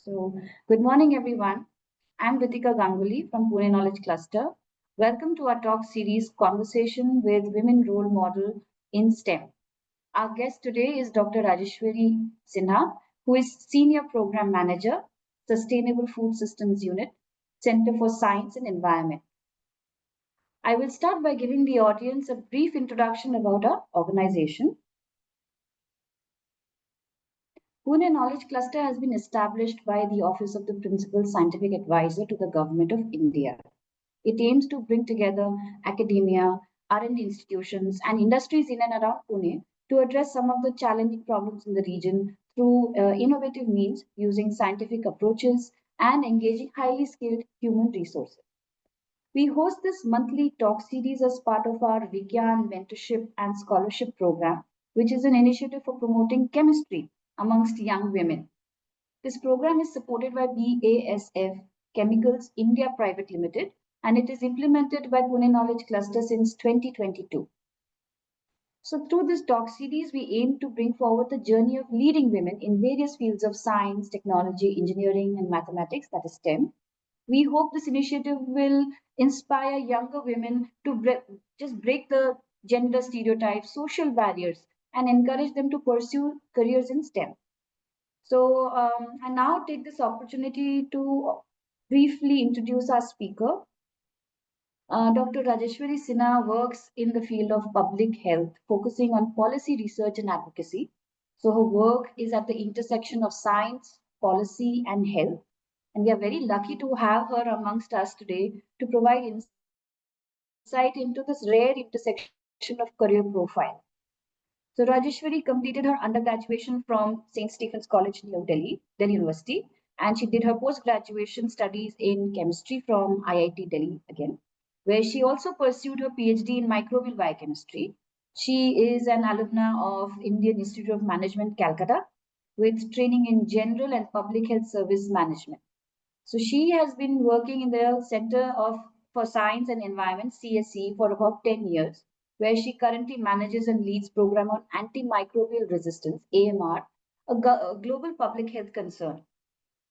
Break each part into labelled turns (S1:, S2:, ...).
S1: So, good morning, everyone. I'm Ritika Ganguly from Pune Knowledge Cluster. Welcome to our talk series, Conversation with Women Role Model in STEM. Our guest today is Dr. Rajeshwari Sinha, who is Senior Program Manager, Sustainable Food Systems Unit, Center for Science and Environment. I will start by giving the audience a brief introduction about our organization. Pune Knowledge Cluster has been established by the Office of the Principal Scientific Advisor to the Government of India. It aims to bring together academia, R&D institutions, and industries in and around Pune to address some of the challenging problems in the region through innovative means using scientific approaches and engaging highly skilled human resources. We host this monthly talk series as part of our Vigyan Mentorship and Scholarship Program, which is an initiative for promoting chemistry amongst young women. This program is supported by BASF Chemicals India Private Limited, and it is implemented by Pune Knowledge Cluster since 2022. So through this talk series, we aim to bring forward the journey of leading women in various fields of science, technology, engineering, and mathematics, that is STEM. We hope this initiative will inspire younger women to just break the gender stereotypes, social barriers, and encourage them to pursue careers in STEM. So I now take this opportunity to briefly introduce our speaker. Dr. Rajeshwari Sinha works in the field of public health, focusing on policy research and advocacy. So her work is at the intersection of science, policy, and health. And we are very lucky to have her amongst us today to provide insight into this rare intersection of career profile. So Rajeshwari completed her undergraduation from St. Stephen's College, Delhi University, and she did her post-graduation studies in chemistry from IIT Delhi again, where she also pursued her PhD in microbial biochemistry. She is an alumna of Indian Institute of Management, Calcutta, with training in general and public health service management. So she has been working in the Center for Science and Environment, CSE, for about 10 years, where she currently manages and leads program on antimicrobial resistance, AMR, a global public health concern.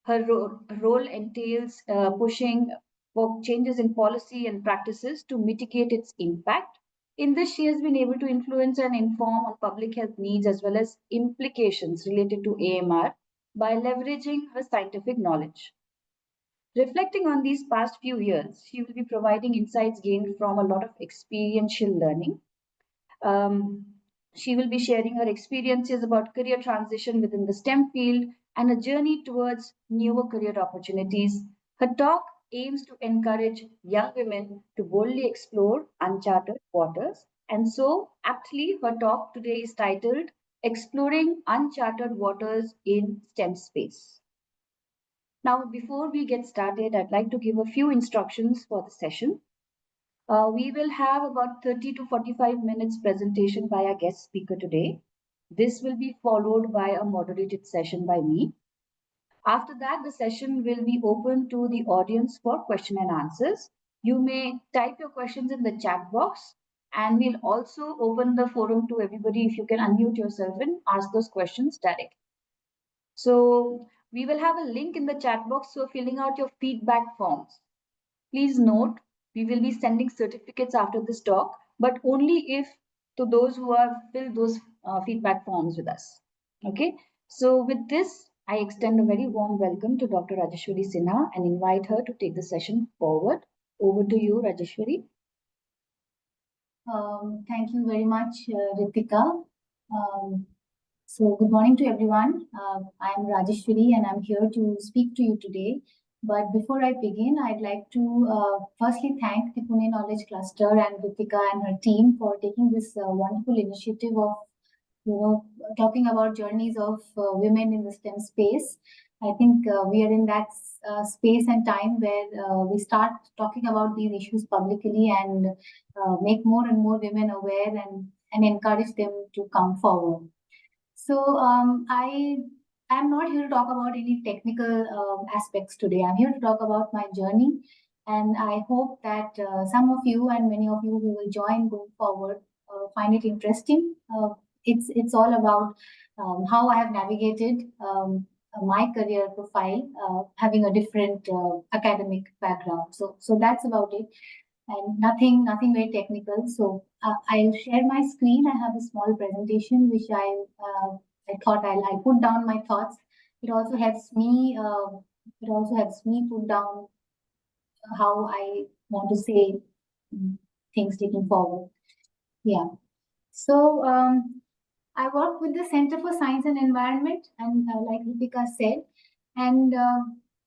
S1: Her role entails pushing for changes in policy and practices to mitigate its impact. In this, she has been able to influence and inform on public health needs as well as implications related to AMR by leveraging her scientific knowledge. Reflecting on these past few years, she will be providing insights gained from a lot of experiential learning. Um, she will be sharing her experiences about career transition within the STEM field and a journey towards newer career opportunities. Her talk aims to encourage young women to boldly explore uncharted waters. And so, aptly, her talk today is titled Exploring Uncharted Waters in STEM Space. Now, before we get started, I'd like to give a few instructions for the session. We will have about 30 to 45 minutes presentation by our guest speaker today. This will be followed by a moderated session by me. After that, the session will be open to the audience for question and answers. You may type your questions in the chat box, and we'll also open the forum to everybody if you can unmute yourself and ask those questions directly. So we will have a link in the chat box for filling out your feedback forms. Please note, we will be sending certificates after this talk, but only if to those who have filled those feedback forms with us. Okay, so with this, I extend a very warm welcome to Dr. Rajeshwari Sinha and invite her to take the session forward. Over to you, Rajeshwari.
S2: Thank you very much, Ritika. So good morning to everyone. I'm Rajeshwari and I'm here to speak to you today. But before I begin, I'd like to firstly thank the Pune Knowledge Cluster and Ritika and her team for taking this wonderful initiative of, talking about journeys of women in the STEM space. I think we are in that space and time where we start talking about these issues publicly and make more and more women aware and encourage them to come forward. So I'm not here to talk about any technical aspects today. I'm here to talk about my journey, and I hope that some of you and many of you who will join going forward find it interesting. It's all about how I have navigated my career profile, having a different academic background. So that's about it, and nothing very technical. So I'll share my screen. I have a small presentation which I thought I'll put down my thoughts. It also helps me. It also helps me put down how I want to say things taking forward. Yeah. So I work with the Center for Science and Environment, and like Ritika said, and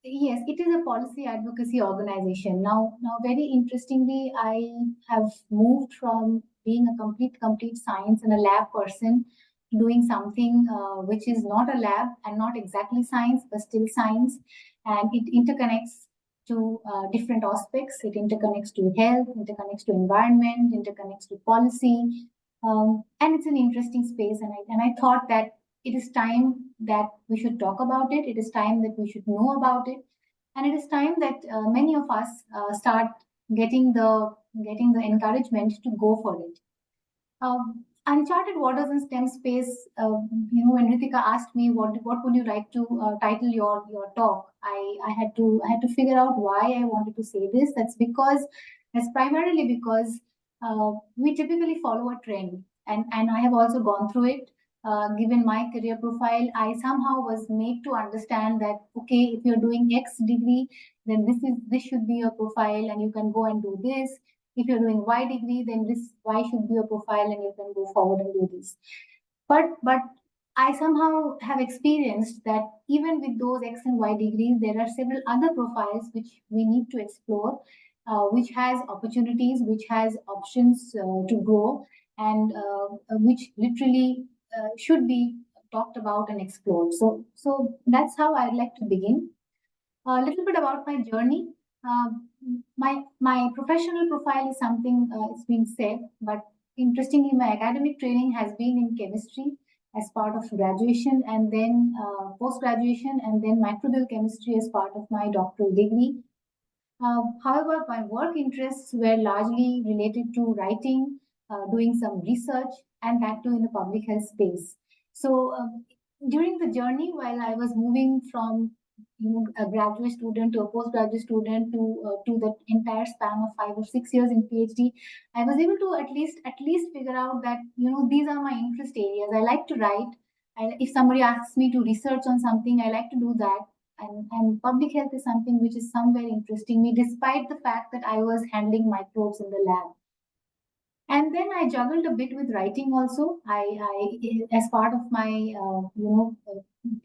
S2: yes, it is a policy advocacy organization. Now, very interestingly, I have moved from being a complete science and a lab person to doing something which is not a lab and not exactly science, but still science, and it interconnects to different aspects. It interconnects to health, interconnects to environment, interconnects to policy, and it's an interesting space. And I thought that it is time that we should talk about it. It is time that we should know about it, and it is time that many of us start getting the encouragement to go for it. Uncharted waters in STEM space. When Ritika asked me what would you like to title your talk, I had to figure out why I wanted to say this. That's primarily because we typically follow a trend, and I have also gone through it. Given my career profile, I somehow was made to understand that okay, if you're doing X degree, then this should be your profile, and you can go and do this. If you're doing Y degree, then this Y should be your profile, and you can go forward and do this. But I somehow have experienced that even with those X and Y degrees, there are several other profiles which we need to explore, which has opportunities, which has options to grow, and which literally should be talked about and explored. So that's how I'd like to begin. A little bit about my journey. My professional profile is something it's been said, but interestingly, my academic training has been in chemistry as part of graduation, and then post graduation, and then microbial chemistry as part of my doctoral degree. However, my work interests were largely related to writing, doing some research, and that too in the public health space. So during the journey, while I was moving from a graduate student to a postgraduate student to the entire span of 5 or 6 years in PhD, I was able to at least figure out that these are my interest areas. I like to write. If somebody asks me to research on something, I like to do that, and public health is something which is somewhere interesting me, despite the fact that I was handling microbes in the lab. And then I juggled a bit with writing also. As part of my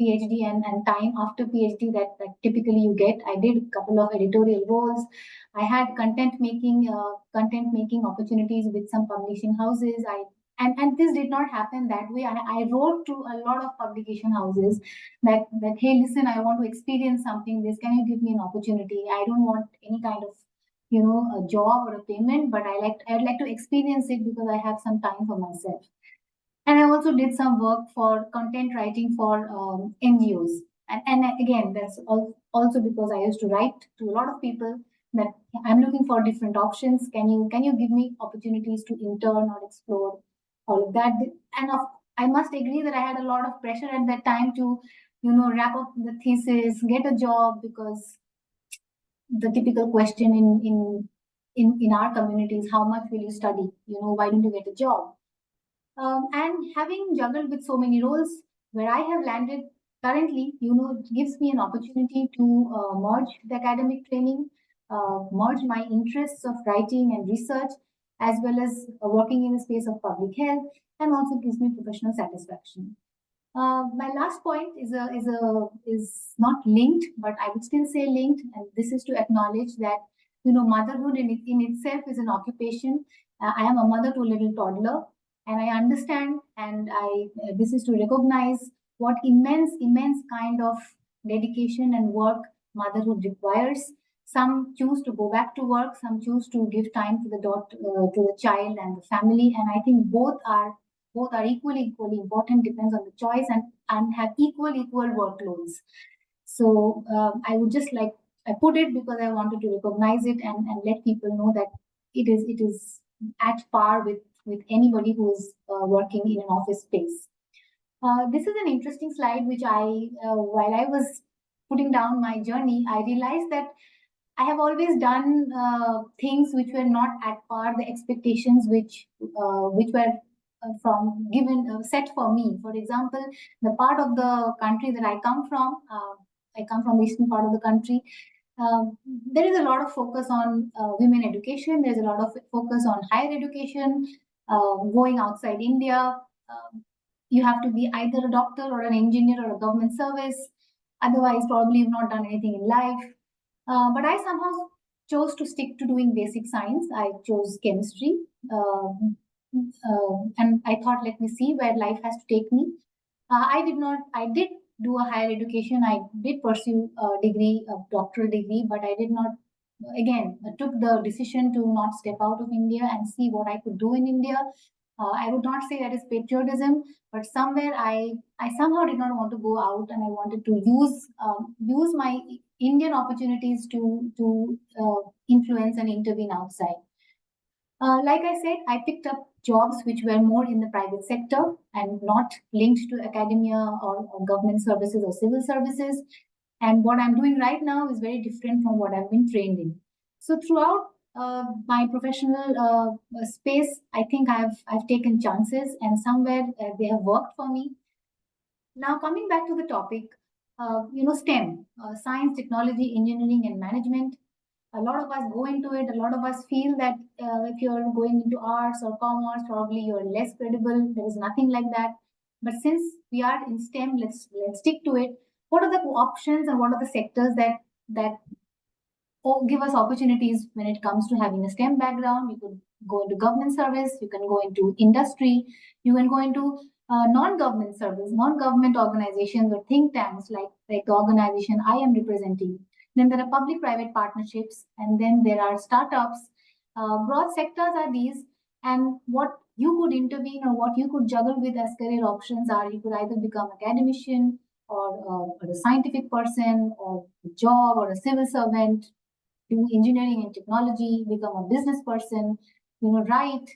S2: PhD and time after PhD that typically you get, I did a couple of editorial roles. I had content making opportunities with some publishing houses. And this did not happen that way. I wrote to a lot of publication houses that hey, listen, I want to experience something. This, can you give me an opportunity? I don't want any kind of a job or a payment, but I'd like to experience it because I have some time for myself. And I also did some work for content writing for NGOs. And again, that's also because I used to write to a lot of people that I'm looking for different options. Can you give me opportunities to intern or explore all of that? And I must agree that I had a lot of pressure at that time to wrap up the thesis, get a job, because the typical question in our community is how much will you study? Why don't you get a job? And having juggled with so many roles, where I have landed currently, gives me an opportunity to merge the academic training, merge my interests of writing and research, as well as working in the space of public health, and also gives me professional satisfaction. My last point is not linked, but I would still say linked, and this is to acknowledge that motherhood in itself is an occupation. I am a mother to a little toddler, and I understand, and this is to recognize what immense kind of dedication and work motherhood requires. Some choose to go back to work, some choose to give time to the child and the family, and I think both are equally important, depends on the choice, and have equal workloads. So I would just like, I put it because I wanted to recognize it and let people know that it is at par with anybody who is working in an office space. This is an interesting slide which while I was putting down my journey, I realized that I have always done things which were not at par the expectations which were from given set for me. For example, the part of the country that I come from the eastern part of the country. There is a lot of focus on women education. There is a lot of focus on higher education, going outside India. You have to be either a doctor or an engineer or a government service. Otherwise, probably you've not done anything in life. But I somehow chose to stick to doing basic science. I chose chemistry. And I thought, let me see where life has to take me. I did do a higher education. I did pursue a degree, a doctoral degree, but I did not, again, took the decision to not step out of India and see what I could do in India. I would not say that is patriotism, but somewhere I somehow did not want to go out, and I wanted to use my Indian opportunities to influence and intervene outside. Like I said, I picked up jobs which were more in the private sector and not linked to academia or government services or civil services. And what I'm doing right now is very different from what I've been trained in. So throughout my professional space, I think I've taken chances, and somewhere they have worked for me. Now coming back to the topic, STEM, science, technology, engineering, and management. A lot of us go into it. A lot of us feel that if you're going into arts or commerce, probably you're less credible. There is nothing like that. But since we are in STEM, let's stick to it. What are the options and what are the sectors that give us opportunities when it comes to having a STEM background? You could go into government service. You can go into industry. You can go into non-government service, non-government organizations or think tanks like the organization I am representing. Then there are public-private partnerships, and then there are startups. Broad sectors are these, and what you could intervene or what you could juggle with as career options are you could either become academician or a scientific person or a job or a civil servant, do engineering and technology, become a business person, write,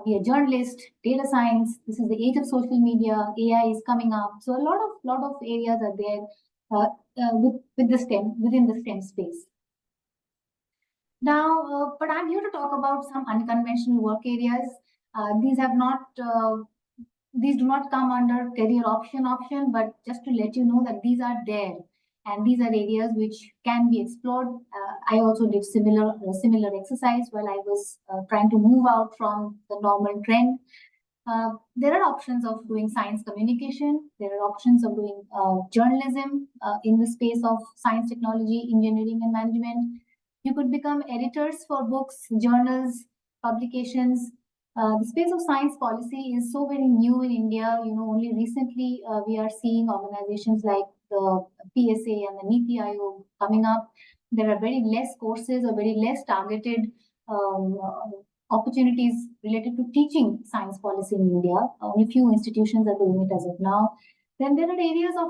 S2: be a journalist, data science. This is the age of social media. AI is coming up, so a lot of areas are there with the STEM within the STEM space. Now, but I'm here to talk about some unconventional work areas. These have not. These do not come under career option, but just to let you know that these are there, and these are areas which can be explored. I also did similar exercise while I was trying to move out from the normal trend. There are options of doing science communication. There are options of doing journalism in the space of science, technology, engineering, and management. You could become editors for books, journals, publications. The space of science policy is so very new in India. Only recently we are seeing organizations like the PSA and the NITI Aayog coming up. There are very less courses or very less targeted opportunities related to teaching science policy in India. Only few institutions are doing it as of now. Then there are areas of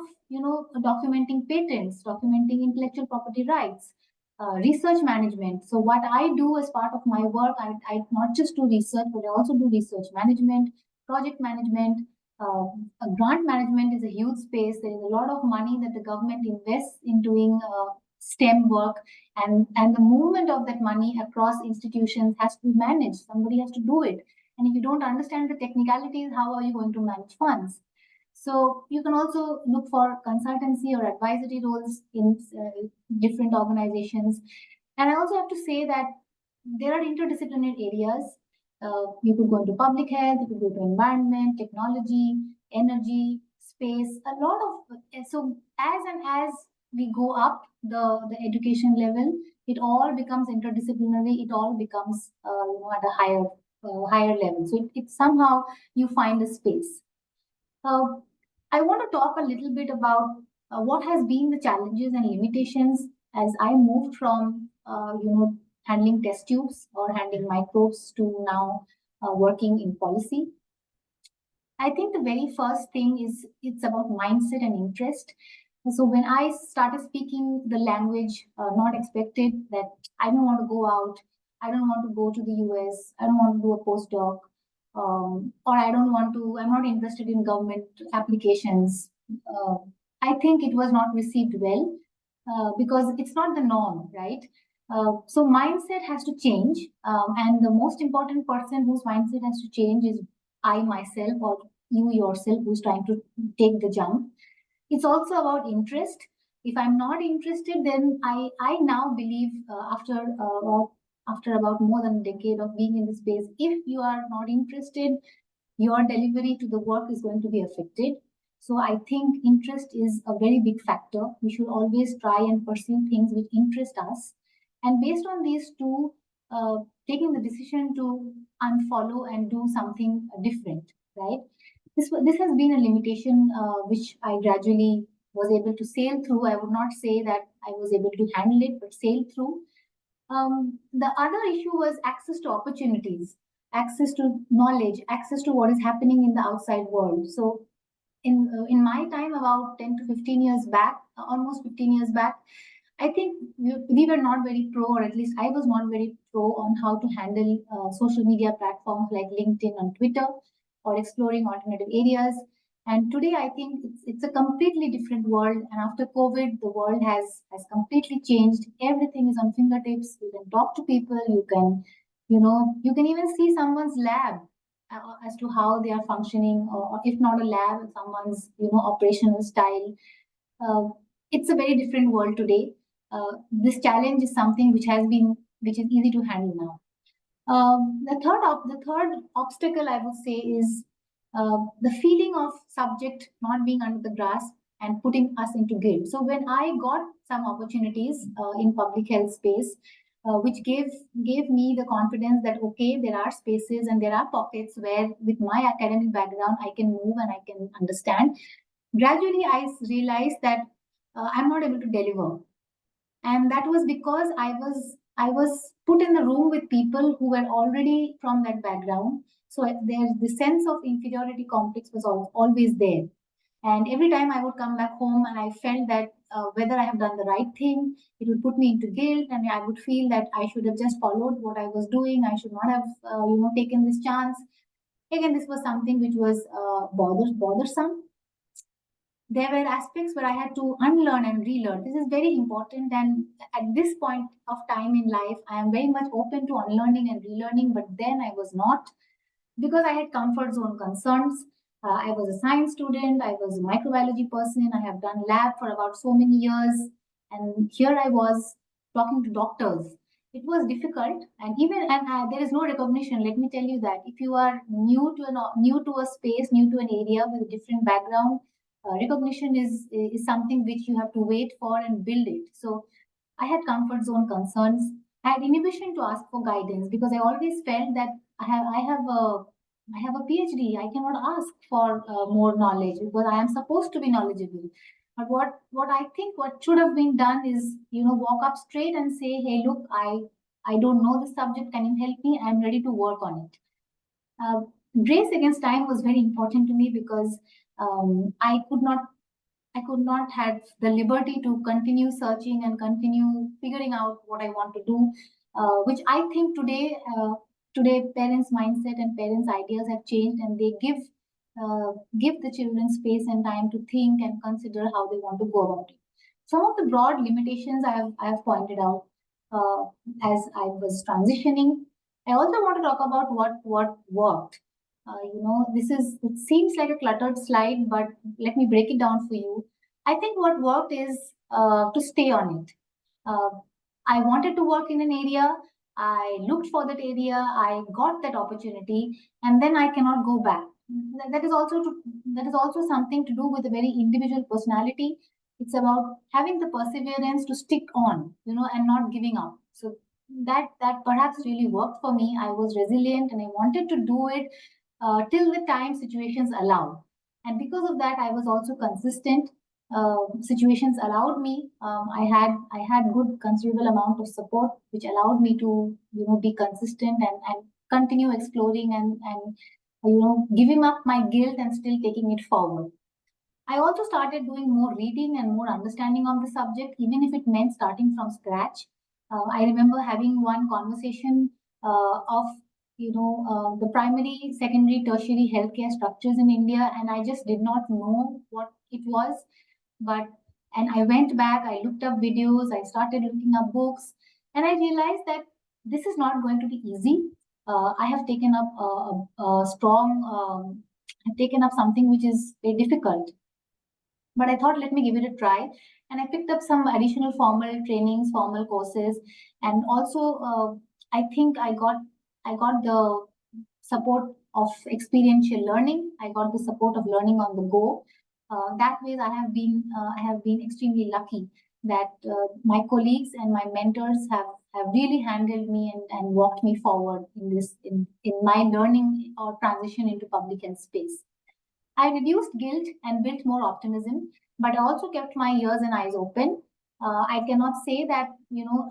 S2: documenting patents, documenting intellectual property rights, research management. So what I do as part of my work, I not just do research, but I also do research management, project management. Grant management is a huge space. There is a lot of money that the government invests in doing STEM work, and the movement of that money across institutions has to be managed. Somebody has to do it. And if you don't understand the technicalities, how are you going to manage funds? So you can also look for consultancy or advisory roles in different organizations. And I also have to say that there are interdisciplinary areas. You could go into public health, you could go to environment, technology, energy, space, a lot of, so as we go up the education level, it all becomes interdisciplinary, it all becomes at a higher level. So it somehow you find a space. I want to talk a little bit about what has been the challenges and limitations as I moved from handling test tubes or handling microbes to now working in policy. I think the very first thing is it's about mindset and interest. So when I started speaking the language not expected, that I don't want to go out, I don't want to go to the US, I don't want to do a postdoc, or I'm not interested in government applications. I think it was not received well because it's not the norm, right? So mindset has to change, and the most important person whose mindset has to change is I myself or you yourself who's trying to take the jump. It's also about interest. If I'm not interested, then I now believe after about more than a decade of being in this space, if you are not interested, your delivery to the work is going to be affected. So I think interest is a very big factor. We should always try and pursue things which interest us. And based on these two, taking the decision to unfollow and do something different, right? This has been a limitation which I gradually was able to sail through. I would not say that I was able to handle it, but sail through. The other issue was access to opportunities, access to knowledge, access to what is happening in the outside world. So, in my time, about 10 to 15 years back, almost 15 years back, I think we were not very pro, or at least I was not very pro on how to handle social media platforms like LinkedIn and Twitter, or exploring alternative areas. And today, I think it's a completely different world. And after COVID, the world has completely changed. Everything is on fingertips. You can talk to people. You can even see someone's lab as to how they are functioning, or if not a lab, someone's operational style. Uh, it's a very different world today. This challenge is something which is easy to handle now. The third obstacle I would say is the feeling of subject not being under the grasp and putting us into guilt. So when I got some opportunities in public health space, which gave me the confidence that okay, there are spaces and there are pockets where with my academic background I can move and I can understand. Gradually, I realized that I'm not able to deliver, and that was because I was put in the room with people who were already from that background. So there the sense of inferiority complex was always there, and every time I would come back home and I felt that whether I have done the right thing, it would put me into guilt, and I would feel that I should have just followed what I was doing. I should not have taken this chance. Again, this was something which was bothersome. There were aspects where I had to unlearn and relearn. This is very important. And at this point of time in life, I am very much open to unlearning and relearning. But then I was not, because I had comfort zone concerns. I was a science student. I was a microbiology person. I have done lab for about so many years. And here I was talking to doctors. It was difficult, and there is no recognition. Let me tell you that if you are new to a space, new to an area with a different background, recognition is something which you have to wait for and build it. So I had comfort zone concerns. I had inhibition to ask for guidance because I always felt that I have a PhD. I cannot ask for more knowledge because I am supposed to be knowledgeable. But what I think what should have been done is walk up straight and say, hey, look, I don't know this subject. Can you help me? I'm ready to work on it. Uh, Race against time was very important to me because I could not have the liberty to continue searching and continue figuring out what I want to do, which I think today parents' mindset and parents' ideas have changed, and they give the children space and time to think and consider how they want to go about it. Some of the broad limitations I have pointed out uh, as I was transitioning. I also want to talk about what worked. It seems like a cluttered slide, but let me break it down for you. I think what worked is to stay on it. Uh, I wanted to work in an area. I looked for that area. I got that opportunity, and then I cannot go back. That is also something to do with a very individual personality. It's about having the perseverance to stick on, and not giving up. So that perhaps really worked for me. I was resilient, and I wanted to do it till the time situations allowed. And because of that, I was also consistent. Situations allowed me. I had good considerable amount of support, which allowed me to be consistent and continue exploring and giving up my guilt and still taking it forward. I also started doing more reading and more understanding of the subject, even if it meant starting from scratch. I remember having one conversation of the primary, secondary, tertiary healthcare structures in India, and I just did not know what it was. And I went back, I looked up videos, I started looking up books, and I realized that this is not going to be easy. I have taken up I've taken up something which is very difficult. But I thought, let me give it a try. And I picked up some additional formal trainings, formal courses, and also I think I got the support of experiential learning. I got the support of learning on the go. That way, I have been extremely lucky that my colleagues and my mentors have really handled me and walked me forward in my learning or transition into public health space. I reduced guilt and built more optimism, but I also kept my ears and eyes open. I cannot say that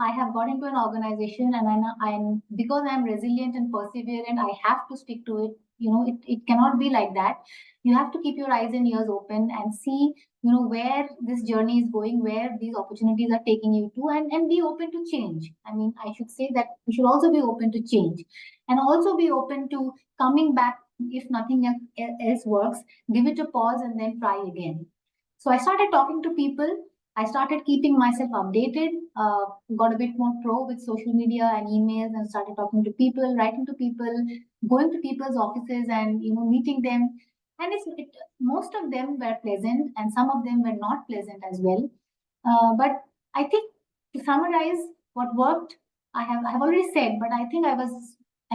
S2: I have got into an organization and I'm because I'm resilient and perseverant. I have to stick to it. It cannot be like that. You have to keep your eyes and ears open and see where this journey is going, where these opportunities are taking you to, and be open to change. I mean, I should say that you should also be open to change, and also be open to coming back if nothing else works. Give it a pause and then try again. So I started talking to people. I started keeping myself updated, got a bit more pro with social media and emails, and started talking to people, writing to people, going to people's offices and meeting them. And most of them were pleasant and some of them were not pleasant as well. But I think, to summarize what worked, I have already said, but I think I've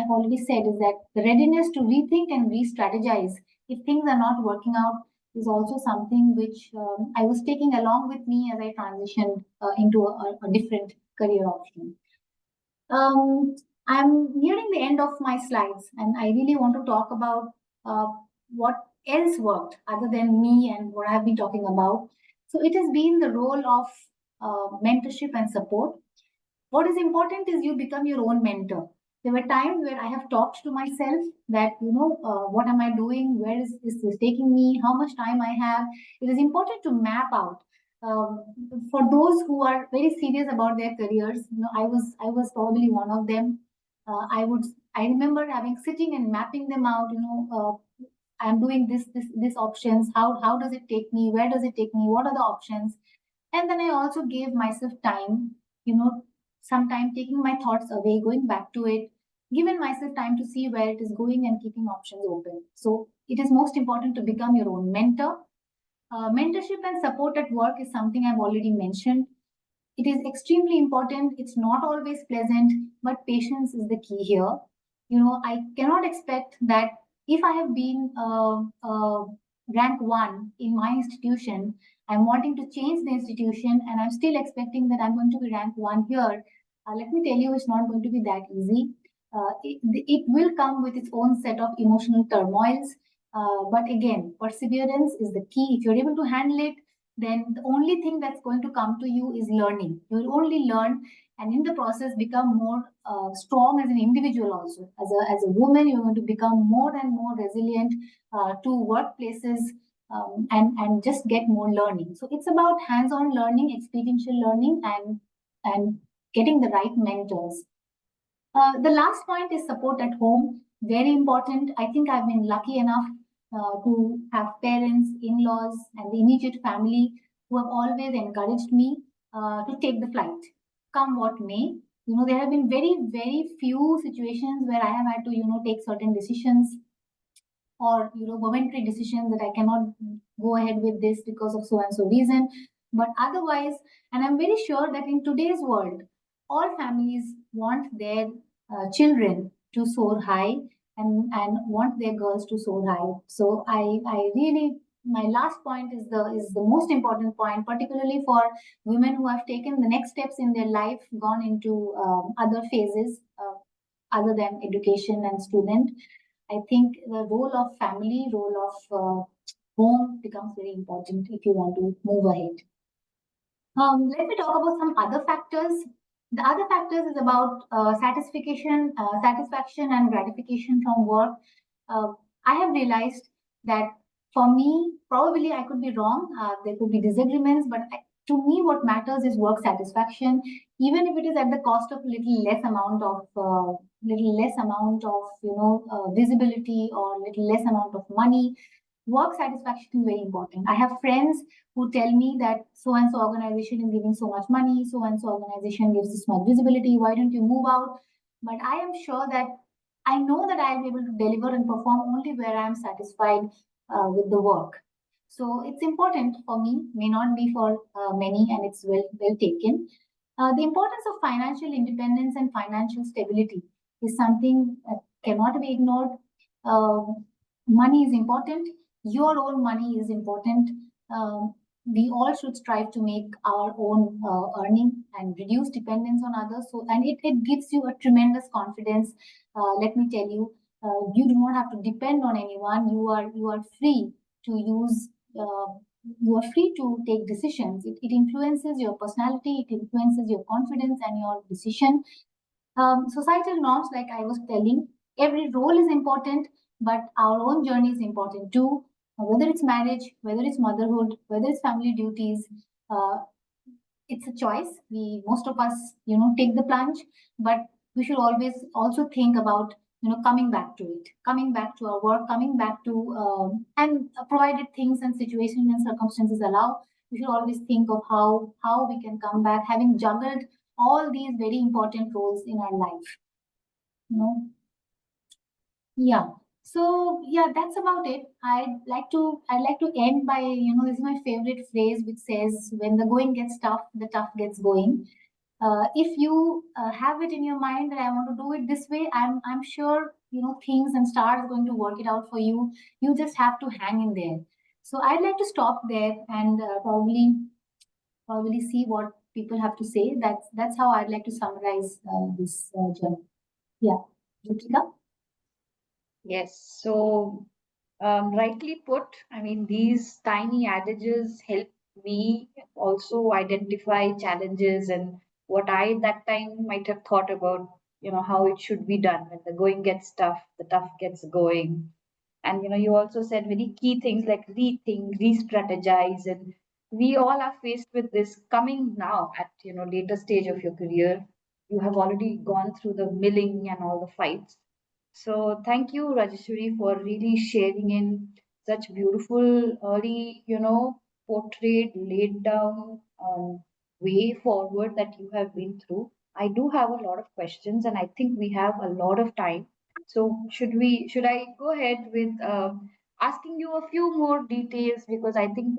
S2: already said is that the readiness to rethink and re-strategize if things are not working out is also something which I was taking along with me as I transitioned into a different career option. Um, I'm nearing the end of my slides, and I really want to talk about uh, what else worked other than me and what I've been talking about. So it has been the role of mentorship and support. What is important is you become your own mentor. There were times where I have talked to myself that, what am I doing? Where is this taking me? How much time I have? It is important to map out. Um, for those who are very serious about their careers, I was probably one of them. I remember having sitting and mapping them out. I'm doing this options. How does it take me? Where does it take me? What are the options? And then I also gave myself time, you know, sometime taking my thoughts away, going back to it, giving myself time to see where it is going and keeping options open. So it is most important to become your own mentor. Mentorship and support at work is something I've already mentioned. It is extremely important. It's not always pleasant, but patience is the key here. I cannot expect that if I have been rank one in my institution, I'm wanting to change the institution and I'm still expecting that I'm going to be rank one here. Let me tell you, it's not going to be that easy. It will come with its own set of emotional turmoils. But again, perseverance is the key. If you're able to handle it, then the only thing that's going to come to you is learning. You will only learn and in the process become more strong as an individual also. As a woman, you're going to become more and more resilient to workplaces and just get more learning. So it's about hands-on learning, experiential learning, and getting the right mentors. The last point is support at home. Very important. I think I've been lucky enough to have parents, in-laws, and the immediate family who have always encouraged me to take the flight, come what may. There have been very, very few situations where I have had to, take certain decisions or momentary decisions that I cannot go ahead with this because of so and so reason. But otherwise, and I'm very sure that in today's world, all families want their children to soar high and want their girls to soar high. So I really, my last point is the most important point, particularly for women who have taken the next steps in their life, gone into other phases other than education and student. I think the role of family, role of home becomes very important if you want to move ahead. Let me talk about some other factors. The other factors is about satisfaction and gratification from work. I have realized that for me, probably I could be wrong. There could be disagreements, but to me, what matters is work satisfaction, even if it is at the cost of little less amount of visibility, or little less amount of money. Work satisfaction is very important. I have friends who tell me that so and so organization is giving so much money, so and so organization gives this much visibility. Why don't you move out? But I am sure that I know that I'll be able to deliver and perform only where I am satisfied with the work. So it's important for me, may not be for many, and it's well taken. The importance of financial independence and financial stability is something that cannot be ignored. Money is important. Your own money is important. We all should strive to make our own earning and reduce dependence on others. So, and it gives you a tremendous confidence. Let me tell you, you do not have to depend on anyone. You are free to use. You are free to take decisions. It influences your personality. It influences your confidence and your decision. Societal norms, like I was telling, every role is important, but our own journey is important too. Whether it's marriage, whether it's motherhood, whether it's family duties, uh, it's a choice. Most of us, take the plunge, but we should always also think about, coming back to it, coming back to our work, coming back to, and provided things and situations and circumstances allow, we should always think of how we can come back, having juggled all these very important roles in our life. You know, yeah. So yeah, that's about it. I'd like to end by, this is my favorite phrase, which says, when the going gets tough, the tough gets going. If you have it in your mind that I want to do it this way, I'm sure, things and stars are going to work it out for you. You just have to hang in there. So I'd like to stop there and probably see what people have to say. That's how I'd like to summarize this journey. Yeah, Ritika?
S1: Yes. So, rightly put, I mean, these tiny adages help me also identify challenges and what I that time might have thought about, how it should be done. When the going gets tough, the tough gets going. And you also said very key things like rethink, re-strategize, and we all are faced with this coming now at later stage of your career. You have already gone through the milling and all the fights. So thank you, Rajeshwari, for really sharing in such beautiful early, portrayed, laid down way forward that you have been through. I do have a lot of questions, and I think we have a lot of time. So should I go ahead with asking you a few more details, because I think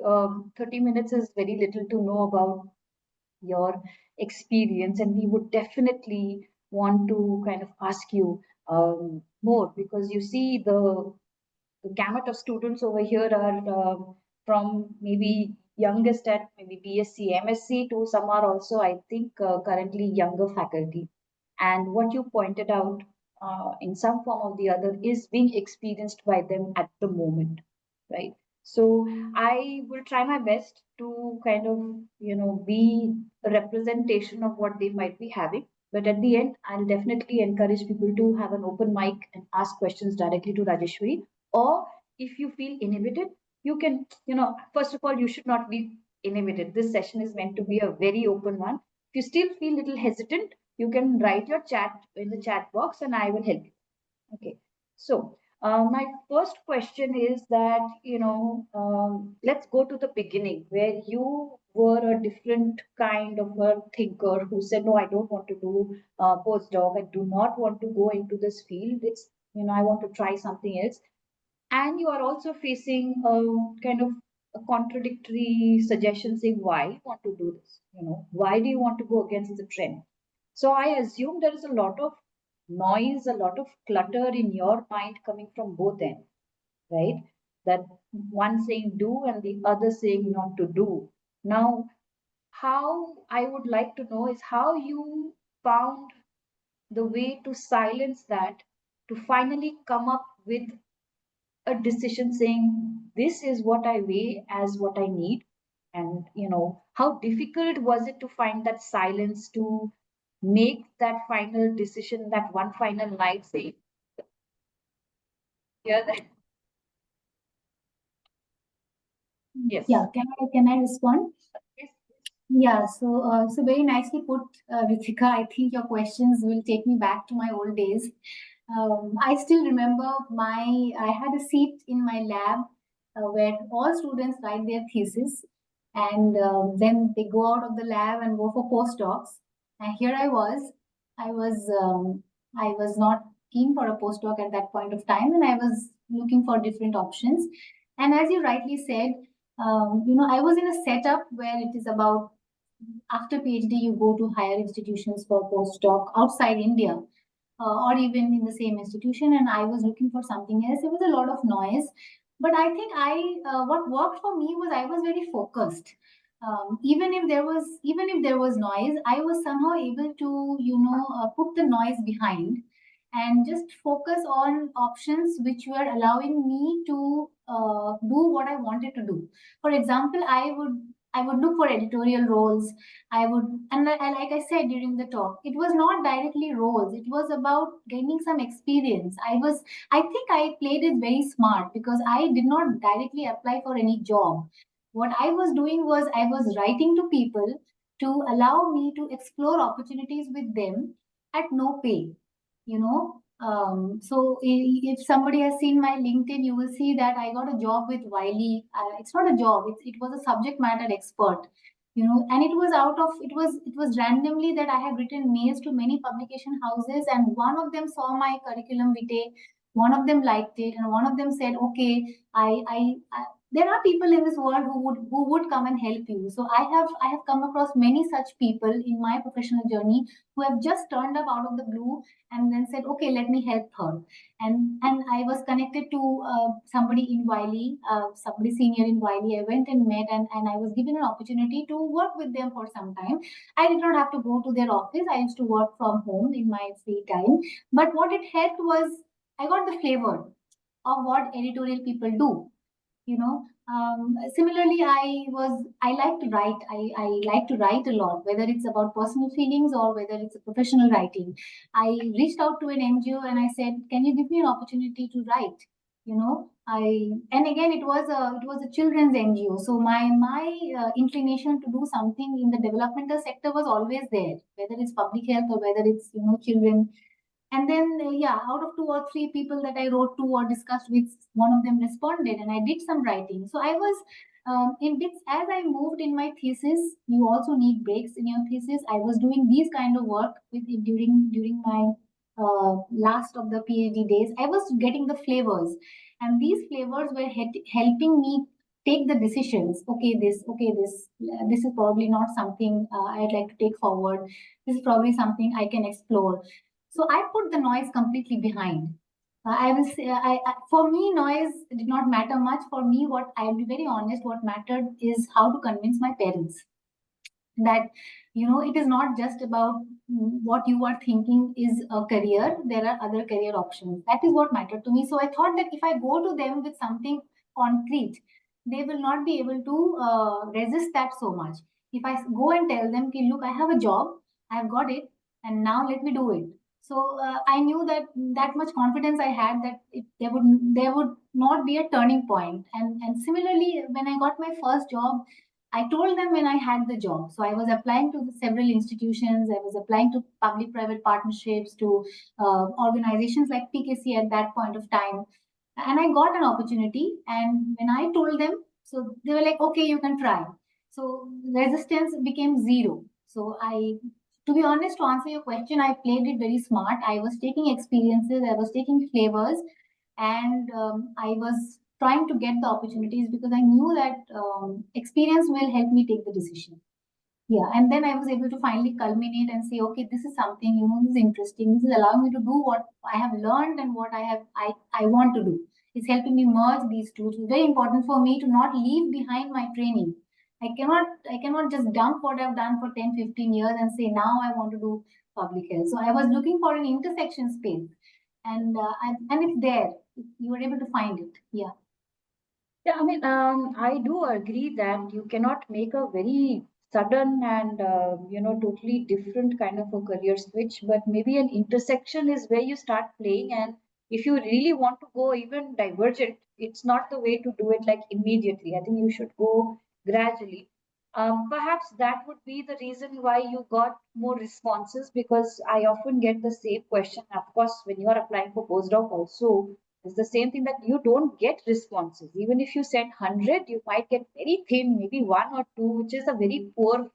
S1: 30 minutes is very little to know about your experience, and we would definitely want to kind of ask you more, because you see the gamut of students over here are from maybe youngest at maybe BSc, MSc, to some are also, I think, currently younger faculty. And what you pointed out in some form or the other is being experienced by them at the moment, right? So I will try my best to kind of, be a representation of what they might be having. But at the end, I'll definitely encourage people to have an open mic and ask questions directly to Rajeshwari. Or if you feel inhibited, you can, first of all, you should not be inhibited. This session is meant to be a very open one. If you still feel a little hesitant, you can write your chat in the chat box and I will help you. Okay. So, my first question is that, let's go to the beginning where you were a different kind of a thinker who said, no, I don't want to do postdoc. I do not want to go into this field. It's, I want to try something else. And you are also facing a kind of a contradictory suggestion saying why you want to do this. Why do you want to go against the trend? So I assume there is a lot of noise, a lot of clutter in your mind coming from both ends, right? That one saying do and the other saying not to do. Now, how I would like to know is how you found the way to silence that, to finally come up with a decision saying this is what I weigh as what I need. And how difficult was it to find that silence, to make that final decision, that one final night say, yeah, that, yes,
S2: Yeah, can I respond?
S1: yes,
S2: Yeah, so very nicely put, Ritika. I think your questions will take me back to my old days. I still remember I had a seat in my lab where all students write their thesis, and then they go out of the lab and go for postdocs. And here I was, I was not keen for a postdoc at that point of time, and I was looking for different options. And as you rightly said, I was in a setup where it is about after PhD, you go to higher institutions for postdoc outside India, or even in the same institution. And I was looking for something else. There was a lot of noise, but I think what worked for me was I was very focused. Even if there was noise, I was somehow able to put the noise behind and just focus on options which were allowing me to do what I wanted to do. For example, I would look for editorial roles. I would, and like I said during the talk, it was not directly roles. It was about gaining some experience. I think I played it very smart because I did not directly apply for any job. What I was doing was I was writing to people to allow me to explore opportunities with them at no pay. If somebody has seen my LinkedIn, you will see that I got a job with Wiley. It's not a job; it was a subject matter expert. And it was randomly that I had written mails to many publication houses, and one of them saw my curriculum vitae. One of them liked it, and one of them said, "Okay, I there are people in this world who would come and help you." So I have come across many such people in my professional journey who have just turned up out of the blue and then said, "Okay, let me help her." And I was connected to somebody in Wiley, somebody senior in Wiley. I went and met, and I was given an opportunity to work with them for some time. I did not have to go to their office. I used to work from home in my free time. But what it helped was I got the flavor of what editorial people do. Similarly, I like to write. I like to write a lot, whether it's about personal feelings or whether it's a professional writing. I reached out to an NGO and I said, "Can you give me an opportunity to write?" I and again it was a children's NGO, so my inclination to do something in the developmental sector was always there, whether it's public health or whether it's children. And then, yeah, out of two or three people that I wrote to or discussed with, one of them responded, and I did some writing. So I was in bits as I moved in my thesis. You also need breaks in your thesis. I was doing these kind of work with during my last of the PhD days. I was getting the flavors, and these flavors were helping me take the decisions. This is probably not something I'd like to take forward. This is probably something I can explore. So I put the noise completely behind. I will say, for me, noise did not matter much. For me, what I'll be very honest, what mattered is how to convince my parents that it is not just about what you are thinking is a career. There are other career options. That is what mattered to me. So I thought that if I go to them with something concrete, they will not be able to resist that so much. If I go and tell them, "Okay, look, I have a job, I have got it, and now let me do it." So I knew that much confidence I had that there would not be a turning point. And similarly, when I got my first job, I told them when I had the job. So I was applying to several institutions. I was applying to public-private partnerships, to organizations like PKC at that point of time. And I got an opportunity. And when I told them, so they were like, "Okay, you can try." So resistance became zero. So to be honest, to answer your question, I played it very smart. I was taking experiences, I was taking flavors, and I was trying to get the opportunities because I knew that experience will help me take the decision. Yeah, and then I was able to finally culminate and say, "Okay, this is something, this is interesting. This is allowing me to do what I have learned and what I want to do. It's helping me merge these two. It's very important for me to not leave behind my training. I cannot just dump what I've done for 10, 15 years and say now I want to do public health." So I was looking for an intersection space, and it's there. You were able to find it. Yeah.
S1: Yeah, I mean, I do agree that you cannot make a very sudden and totally different kind of a career switch, but maybe an intersection is where you start playing. And if you really want to go even divergent, it's not the way to do it like immediately. I think you should go gradually. Perhaps that would be the reason why you got more responses, because I often get the same question. Of course, when you are applying for postdoc, also, it's the same thing that you don't get responses. Even if you send 100, you might get very thin, maybe one or two, which is a very poor,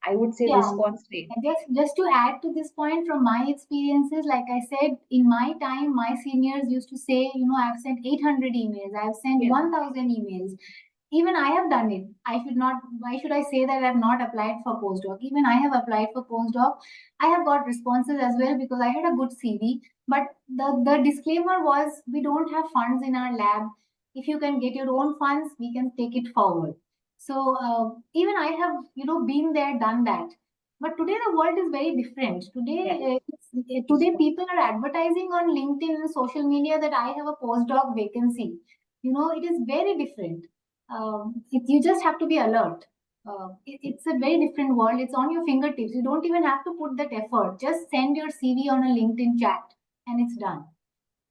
S1: I would say,
S2: Yeah.
S1: response rate.
S2: And just to add to this point from my experiences, like I said, in my time, my seniors used to say, I've sent 800 emails, I've sent
S1: Yes.
S2: 1000 emails. Even I have done it. I should not, why should I say that I've not applied for postdoc? Even I have applied for postdoc. I have got responses as well because I had a good CV. But the disclaimer was, we don't have funds in our lab. If you can get your own funds, we can take it forward. So even I have, been there, done that. But today the world is very different. Today people are advertising on LinkedIn and social media that I have a postdoc vacancy. It is very different. You just have to be alert. It's a very different world. It's on your fingertips. You don't even have to put that effort. Just send your CV on a LinkedIn chat and it's done.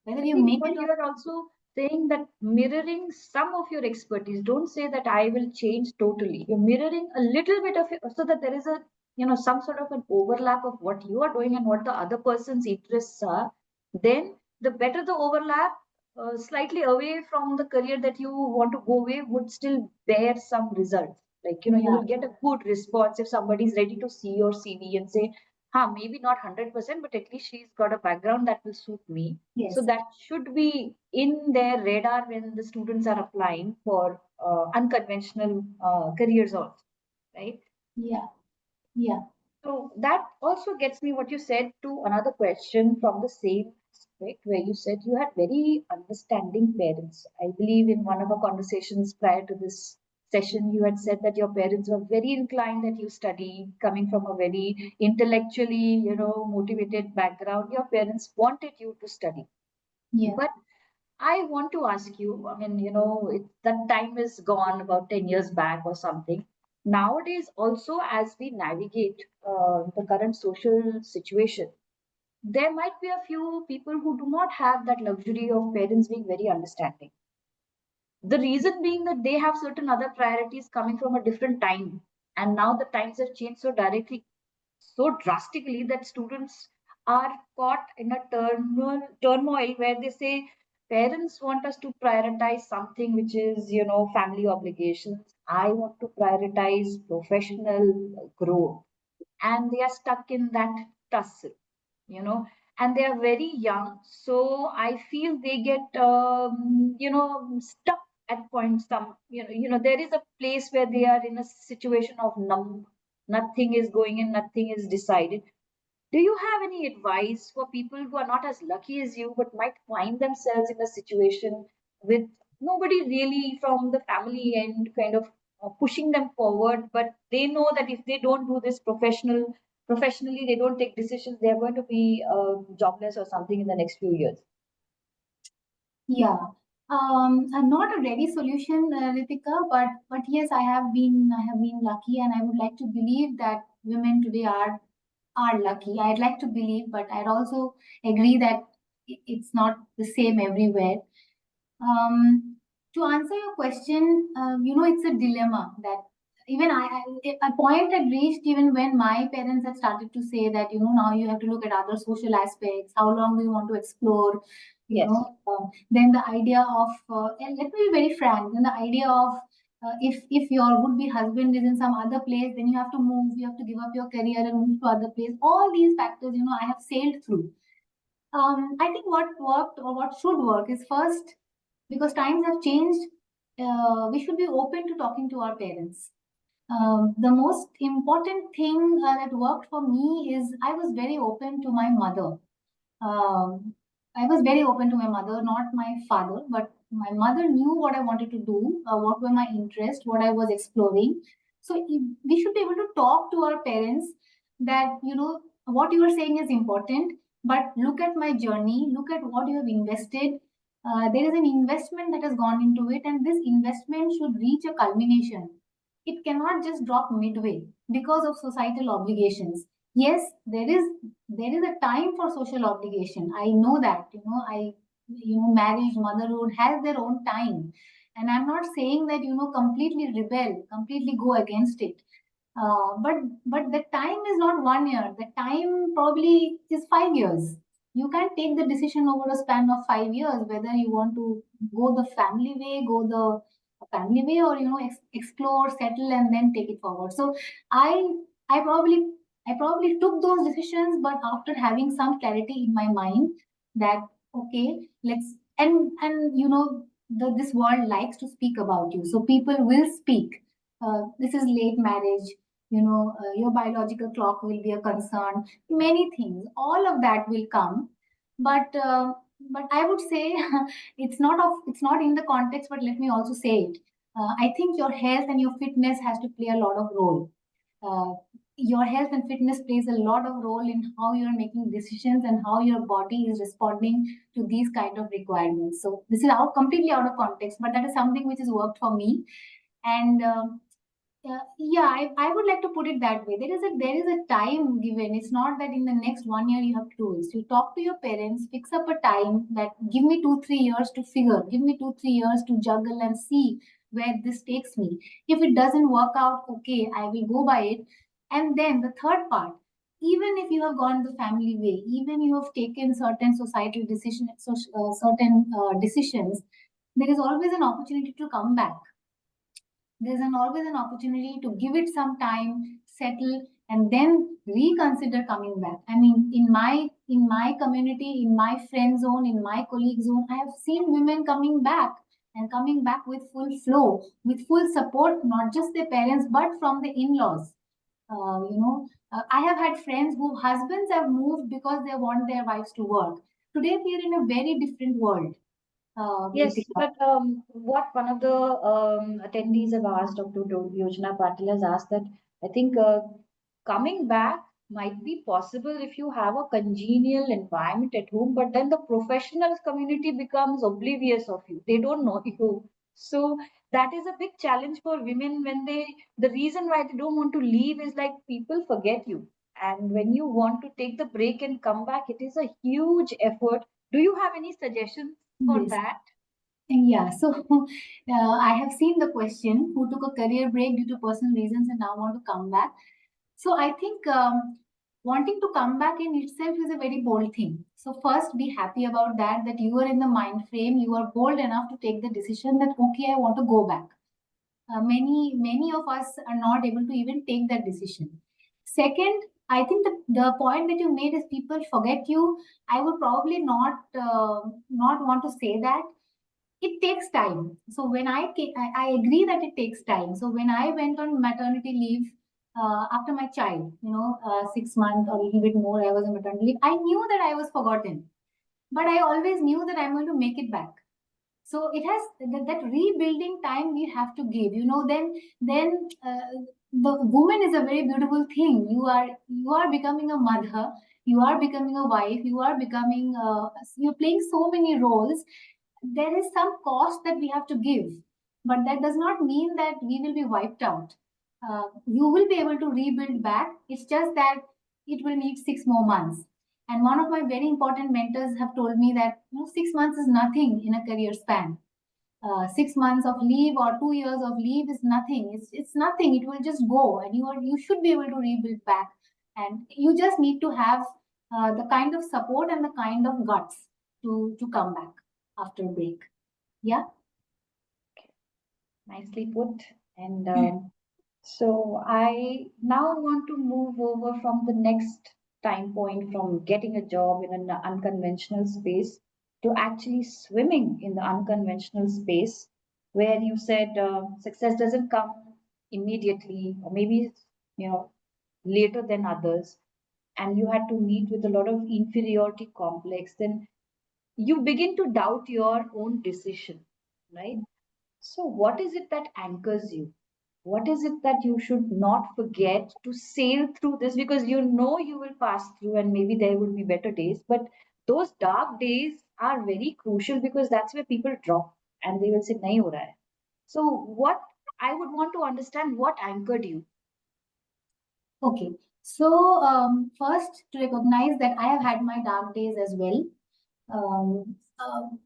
S2: Whether
S1: I
S2: you
S1: think,
S2: make
S1: but
S2: it or
S1: you are also saying that mirroring some of your expertise. Don't say that I will change totally. You're mirroring a little bit of it so that there is a, some sort of an overlap of what you are doing and what the other person's interests are. Then the better the overlap, slightly away from the career that you want to go away would still bear some results. Like, you
S2: yeah,
S1: will get a good response if somebody is ready to see your CV and say, maybe not 100%, but at least she's got a background that will suit me. So
S2: yes,
S1: that should be in their radar when the students are applying for unconventional careers also, right?
S2: yeah, yeah,
S1: So that also gets me what you said to another question from the same aspect, where you said you had very understanding parents. I believe in one of our conversations prior to this session, you had said that your parents were very inclined that you study, coming from a very intellectually, motivated background. Your parents wanted you to study.
S2: yeah.
S1: But I want to ask you, I mean, that time is gone about 10 years back or something. Nowadays, also, as we navigate the current social situation, there might be a few people who do not have that luxury of parents being very understanding. The reason being that they have certain other priorities coming from a different time. And now the times have changed so drastically that students are caught in a turmoil where they say parents want us to prioritize something which is, family obligations. I want to prioritize professional growth, and they are stuck in that tussle, you know and they are very young, so I feel they get stuck at points. There is a place where they are in a situation of numb. Nothing is going in, nothing is decided. Do you have any advice for people who are not as lucky as you but might find themselves in a situation with nobody really from the family end kind of pushing them forward, but they know that if they don't do this professionally, they don't take decisions, they're going to be jobless or something in the next few years?
S2: Yeah. I'm not a ready solution, Ritika, but yes, I have been lucky, and I would like to believe that women today are lucky. I'd like to believe, but I'd also agree that it's not the same everywhere. Um, to answer your question, it's a dilemma that even a point had reached even when my parents had started to say that, now you have to look at other social aspects. How long do you want to explore?
S1: Yes.
S2: Then the idea of, and let me be very frank, then the idea of if your would be husband is in some other place, then you have to move, you have to give up your career and move to other place. All these factors, I have sailed through. I think what worked or what should work is first, because times have changed, we should be open to talking to our parents. The most important thing that worked for me is I was very open to my mother. Um, I was very open to my mother, not my father, but my mother knew what I wanted to do, what were my interests, what I was exploring. So we should be able to talk to our parents that, what you are saying is important, but look at my journey, look at what you have invested. There is an investment that has gone into it, and this investment should reach a culmination. It cannot just drop midway because of societal obligations. Yes, there is a time for social obligation. I know that, marriage, motherhood has their own time. And I'm not saying that, completely rebel, completely go against it. But the time is not 1 year. The time probably is 5 years. You can take the decision over a span of 5 years, whether you want to go the family way, or explore, settle, and then take it forward. So I I probably I probably took those decisions, but after having some clarity in my mind that okay, let's this world likes to speak about you, so people will speak. This is late marriage, your biological clock will be a concern, many things, all of that will come. But I would say it's not in the context, but let me also say it. I think your health and your fitness has to play a lot of role. uh, your health and fitness plays a lot of role in how you're making decisions and how your body is responding to these kind of requirements. So this is out completely out of context, but that is something which has worked for me. And yeah, I would like to put it that way. There is a time given. It's not that in the next 1 year you have to do it. So you talk to your parents, fix up a time that give me 2-3 years to figure, give me 2-3 years to juggle and see where this takes me. If it doesn't work out, okay, I will go by it. And then the third part, even if you have gone the family way, even you have taken certain societal decisions, certain decisions, there is always an opportunity to come back. There's always an opportunity to give it some time, settle, and then reconsider coming back. I mean, in my community, in my friend zone, in my colleague zone, I have seen women coming back, and coming back with full flow, with full support, not just their parents, but from the in-laws. I have had friends whose husbands have moved because they want their wives to work. Today, we are in a very different world,
S1: Yes,
S2: Ritika.
S1: but what one of the attendees have asked, Dr. Yojana Patil has asked that I think coming back might be possible if you have a congenial environment at home, but then the professional community becomes oblivious of you. They don't know you. So that is a big challenge for women when the reason why they don't want to leave is like people forget you. And when you want to take the break and come back, it is a huge effort. Do you have any suggestions for
S2: Yes.
S1: that?
S2: Yeah, so I have seen the question who took a career break due to personal reasons and now want to come back. So I think wanting to come back in itself is a very bold thing. So first, be happy about that, that you are in the mind frame, you are bold enough to take the decision that, okay, I want to go back. Many of us are not able to even take that decision. Second, I think the point that you made is people forget you. I would probably not want to say that it takes time. So when I agree that it takes time. So when I went on maternity leave after my child, 6 months or a little bit more, I was on maternity leave. I knew that I was forgotten, but I always knew that I'm going to make it back. So it has that rebuilding time we have to give. Then the woman is a very beautiful thing. You are becoming a mother. You are becoming a wife. You're playing so many roles. There is some cost that we have to give, but that does not mean that we will be wiped out. You will be able to rebuild back. It's just that it will need 6 more months. And one of my very important mentors have told me that 6 months is nothing in a career span. 6 months of leave or 2 years of leave is nothing. It's nothing. It will just go, and you should be able to rebuild back. And you just need to have the kind of support and the kind of guts to come back after a break. Yeah.
S1: Nicely put. And so I now want to move over from the next time point from getting a job in an unconventional space to actually swimming in the unconventional space, where you said success doesn't come immediately, or maybe you know later than others, and you had to meet with a lot of inferiority complex. Then you begin to doubt your own decision, right? So, what is it that anchors you? What is it that you should not forget to sail through this? Because you know you will pass through and maybe there will be better days. But those dark days are very crucial because that's where people drop and they will say, nahi ho raha hai. So, what I would want to understand what anchored you.
S2: Okay. So first, to recognize that I have had my dark days as well.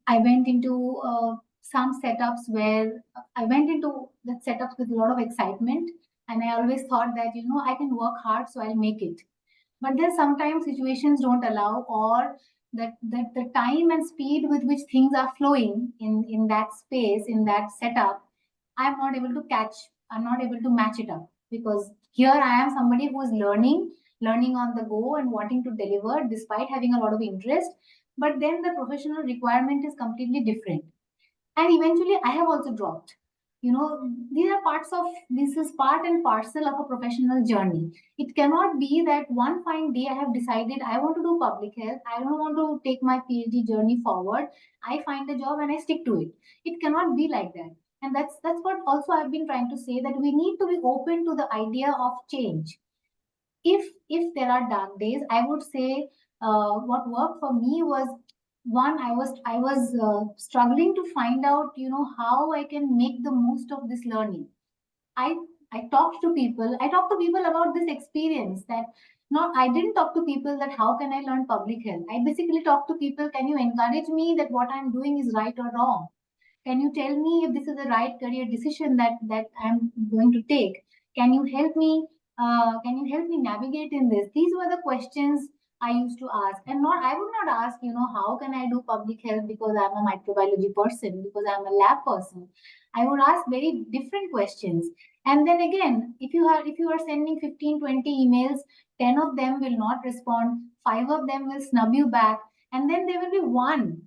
S2: I went into some setups where I went into the setups with a lot of excitement, and I always thought that, I can work hard, so I'll make it. But then sometimes situations don't allow, or that the time and speed with which things are flowing in that space, in that setup, I'm not able to catch, I'm not able to match it up, because here I am somebody who is learning on the go and wanting to deliver despite having a lot of interest. But then the professional requirement is completely different. And eventually I have also dropped. These are parts of, this is part and parcel of a professional journey. It cannot be that one fine day I have decided I want to do public health, I don't want to take my PhD journey forward, I find a job and I stick to it. It cannot be like that. And that's what also I've been trying to say, that we need to be open to the idea of change. If there are dark days, I would say what worked for me was, one, I was struggling to find out, how I can make the most of this learning. I i talked to people about this experience, that not, I didn't talk to people that how can I learn public health. I basically talked to people, can you encourage me that what I'm doing is right or wrong? Can you tell me if this is the right career decision that I'm going to take? Can you help me? Can you help me navigate in this? These were the questions I used to ask, and not, I would not ask, how can I do public health because I'm a microbiology person, because I'm a lab person. I would ask very different questions. And then again, if you are sending 15, 20 emails, 10 of them will not respond, 5 of them will snub you back, and then there will be one.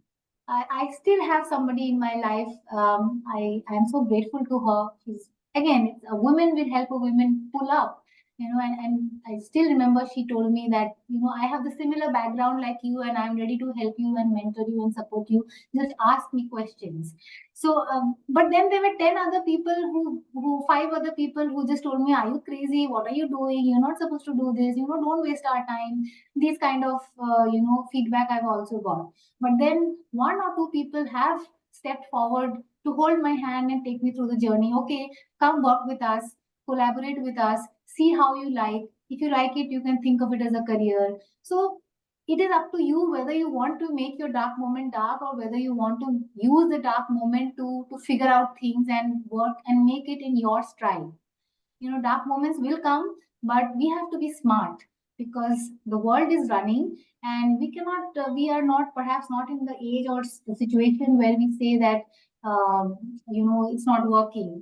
S2: I still have somebody in my life. I am so grateful to her. She's, again, it's a woman will help a woman pull up, and I still remember she told me that, I have the similar background like you, and I'm ready to help you and mentor you and support you. Just ask me questions. So, but then there were 10 other people who 5 other people who just told me, are you crazy? What are you doing? You're not supposed to do this. Don't waste our time. These kind of, feedback I've also got. But then 1 or 2 people have stepped forward to hold my hand and take me through the journey. Okay, come work with us, collaborate with us, see how you like. If you like it, you can think of it as a career. So it is up to you whether you want to make your dark moment dark, or whether you want to use the dark moment to figure out things and work and make it in your stride. Dark moments will come, but we have to be smart, because the world is running, and we are not, perhaps not in the age or situation where we say that, it's not working.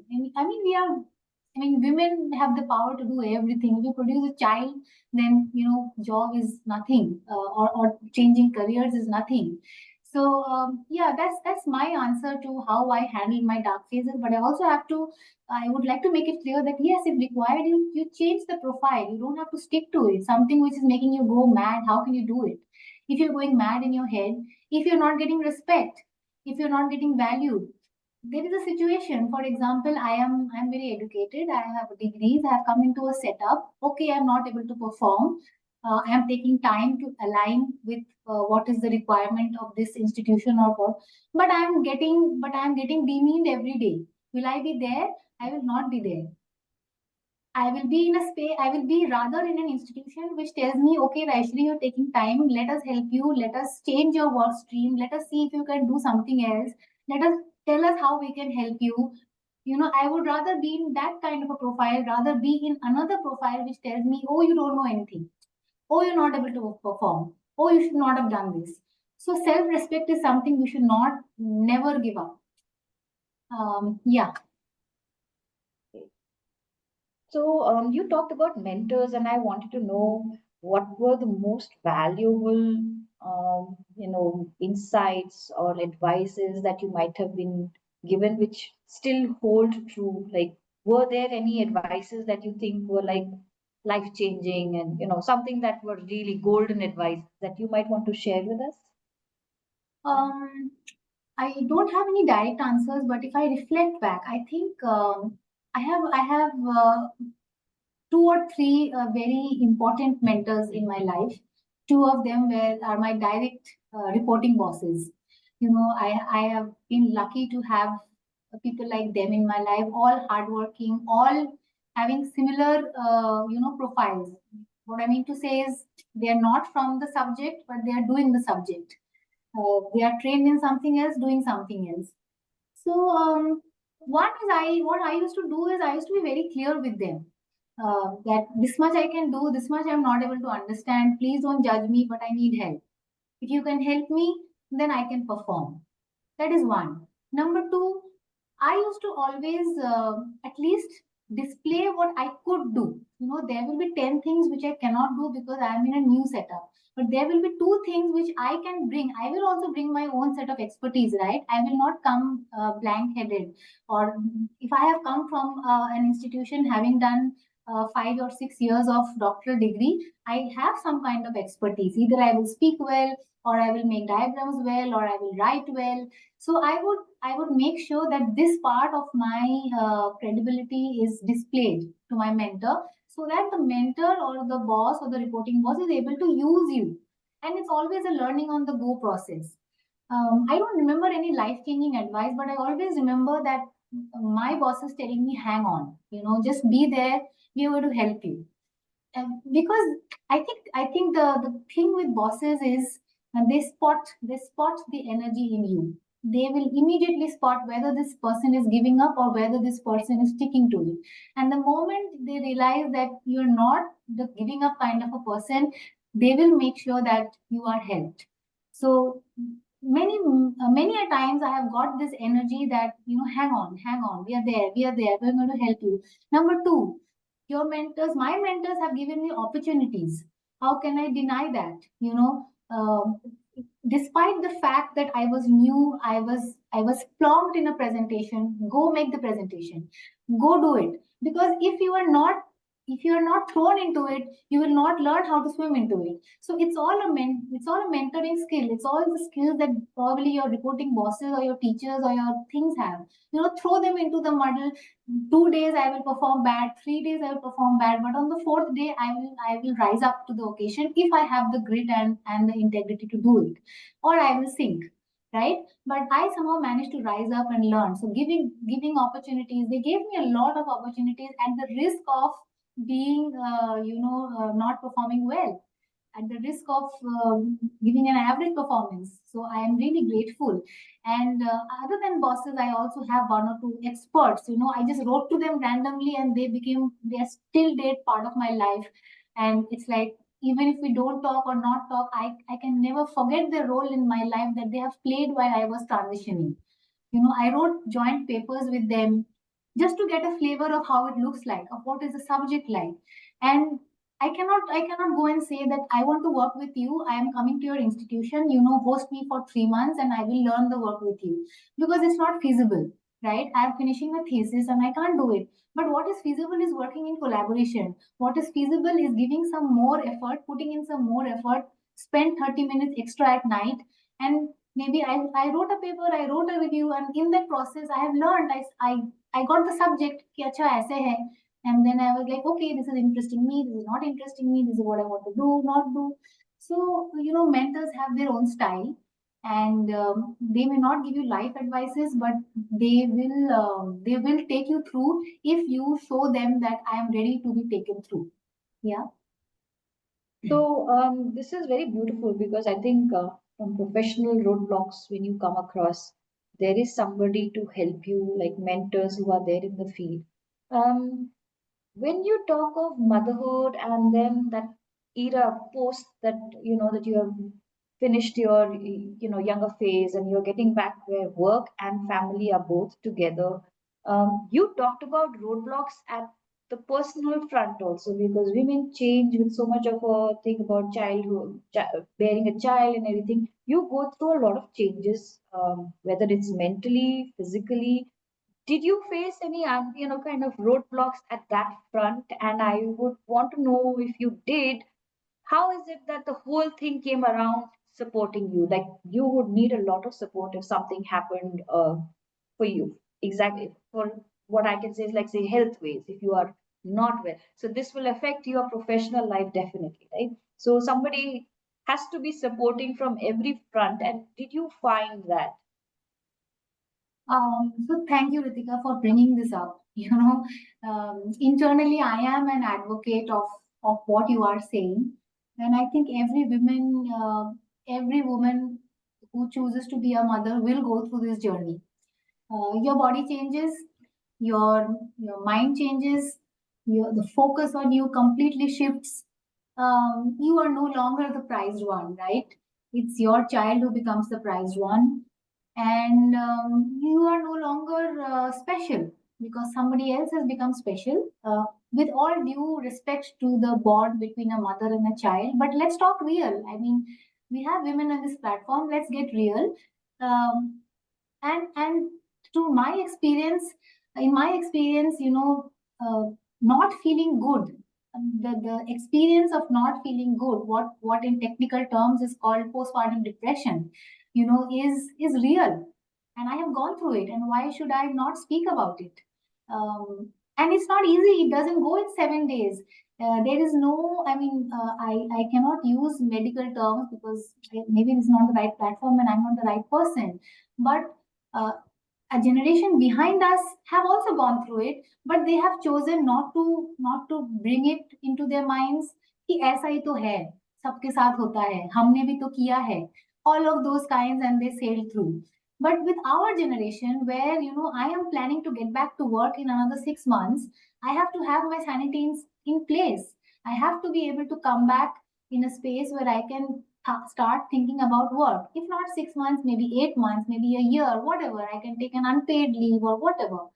S2: I mean, women have the power to do everything. If you produce a child, then, job is nothing, or changing careers is nothing. So, yeah, that's my answer to how I handle my dark phases. But I would like to make it clear that yes, if required, you change the profile. You don't have to stick to it. Something which is making you go mad, how can you do it? If you're going mad in your head, if you're not getting respect, if you're not getting valued, there is a situation. For example, I'm very educated. I have degrees. I have come into a setup. Okay, I'm not able to perform. I am taking time to align with what is the requirement of this institution or what. But I'm getting demeaned every day. Will I be there? I will not be there. I will be in a space, I will be rather in an institution which tells me, okay, Rajeshwari, you're taking time. Let us help you. Let us change your work stream. Let us see if you can do something else. Let us tell us how we can help you. I would rather be in that kind of a profile, rather be in another profile which tells me, oh, you don't know anything. Oh, you're not able to perform. Oh, you should not have done this. So self-respect is something we should not never give up. Yeah.
S1: So you talked about mentors, and I wanted to know what were the most valuable, insights or advices that you might have been given, which still hold true. Like, were there any advices that you think were like life changing, and something that were really golden advice that you might want to share with us?
S2: Um, I don't have any direct answers, but if I reflect back, I think I have 2 or 3 very important mentors in my life. 2 of them are my direct reporting bosses. I have been lucky to have people like them in my life, all hardworking, all having similar profiles. What I mean to say is, they are not from the subject, but they are doing the subject. They are trained in something else, doing something else. So one is what I used to do is I used to be very clear with them that this much I can do, this much I'm not able to understand. Please don't judge me, but I need help. If you can help me, then I can perform. That is one. Number two, I used to always at least display what I could do. You know, there will be 10 things which I cannot do because I am in a new setup. But there will be two things which I can bring. I will also bring my own set of expertise, right? I will not come blank headed. Or if I have come from an institution having done 5 or 6 years of doctoral degree, I have some kind of expertise. Either I will speak well, or I will make diagrams well, or I will write well. So I would make sure that this part of my credibility is displayed to my mentor, so that the mentor or the boss or the reporting boss is able to use you. And it's always a learning on the go process. I don't remember any life changing advice, but I always remember that my boss is telling me, hang on, just be there, we are going to help you. Because I think the thing with bosses is they spot the energy in you. They will immediately spot whether this person is giving up or whether this person is sticking to it. And the moment they realize that you're not the giving up kind of a person, they will make sure that you are helped. So many a times I have got this energy that, hang on, we are there, we're going to help you. Number two, my mentors have given me opportunities. How can I deny that? Despite the fact that I was new, I was plonked in a presentation. Go make the presentation. Go do it. Because if you are not thrown into it, you will not learn how to swim into it. So it's all a mentoring skill. It's all the skills that probably your reporting bosses or your teachers or your things have. Throw them into the muddle. 2 days I will perform bad, 3 days I will perform bad, but on the fourth day I will rise up to the occasion if I have the grit and the integrity to do it, or I will sink, right? But I somehow managed to rise up and learn. So giving opportunities, they gave me a lot of opportunities at the risk of being not performing well, at the risk of giving an average performance. So I am really grateful. And other than bosses, I also have one or two experts. I just wrote to them randomly, and they are still date part of my life. And it's like, even if we don't talk or not talk, I can never forget the role in my life that they have played while I was transitioning. I wrote joint papers with them just to get a flavor of how it looks like, of what is the subject like. And I cannot go and say that I want to work with you. I am coming to your institution, host me for 3 months and I will learn the work with you, because it's not feasible, right? I'm finishing a thesis and I can't do it. But what is feasible is working in collaboration. What is feasible is giving some more effort, putting in some more effort, spend 30 minutes extra at night, and maybe I wrote a paper, I wrote a review, and in that process I have learned. I got the subject कि अच्छा ऐसे है, and then I was like, okay, this is interesting me, this is not interesting me, this is what I want to do, not do. So mentors have their own style, and they may not give you life advices, but they will take you through if you show them that I am ready to be taken through. Yeah.
S1: So this is very beautiful because I think from professional roadblocks, when you come across, there is somebody to help you, like mentors who are there in the field. Um, when you talk of motherhood and then that era post that that you have finished your younger phase and you're getting back where work and family are both together, you talked about roadblocks at the personal front also, because women change with so much of a thing about childhood, bearing a child and everything. You go through a lot of changes, whether it's mentally, physically. Did you face any kind of roadblocks at that front? And I would want to know, if you did, how is it that the whole thing came around supporting you? Like, you would need a lot of support if something happened for you. Exactly, for what I can say is, like, say, health ways, if you are not well, so this will affect your professional life definitely, right? So somebody has to be supporting from every front. And did you find that?
S2: So thank you, Ritika, for bringing this up. Internally, I am an advocate of what you are saying, and I think every woman who chooses to be a mother will go through this journey. your body changes, your mind changes, the focus on you completely shifts. You are no longer the prized one, right? It's your child who becomes the prized one, and you are no longer special because somebody else has become special. With all due respect to the bond between a mother and a child, but let's talk real. I mean, we have women on this platform. Let's get real. Um, and to my experience, in my experience, not feeling good, the experience of not feeling good, what in technical terms is called postpartum depression, is real, and I have gone through it, and why should I not speak about it? And it's not easy. It doesn't go in 7 days. There is no, I mean, I cannot use medical terms because maybe this is not the right platform and I'm not the right person. But uh, a generation behind us have also gone through it, but they have chosen not to bring it into their minds कि ऐसा ही तो है, सबके साथ होता है, हमने भी तो किया है, all of those kinds, and they sailed through. But with our generation, where I am planning to get back to work in another 6 months, I have to have my sanity in place. I have to be able to come back in a space where I can start thinking about work. If not 6 months, maybe 8 months, maybe a year, whatever. I can take an unpaid leave or whatever.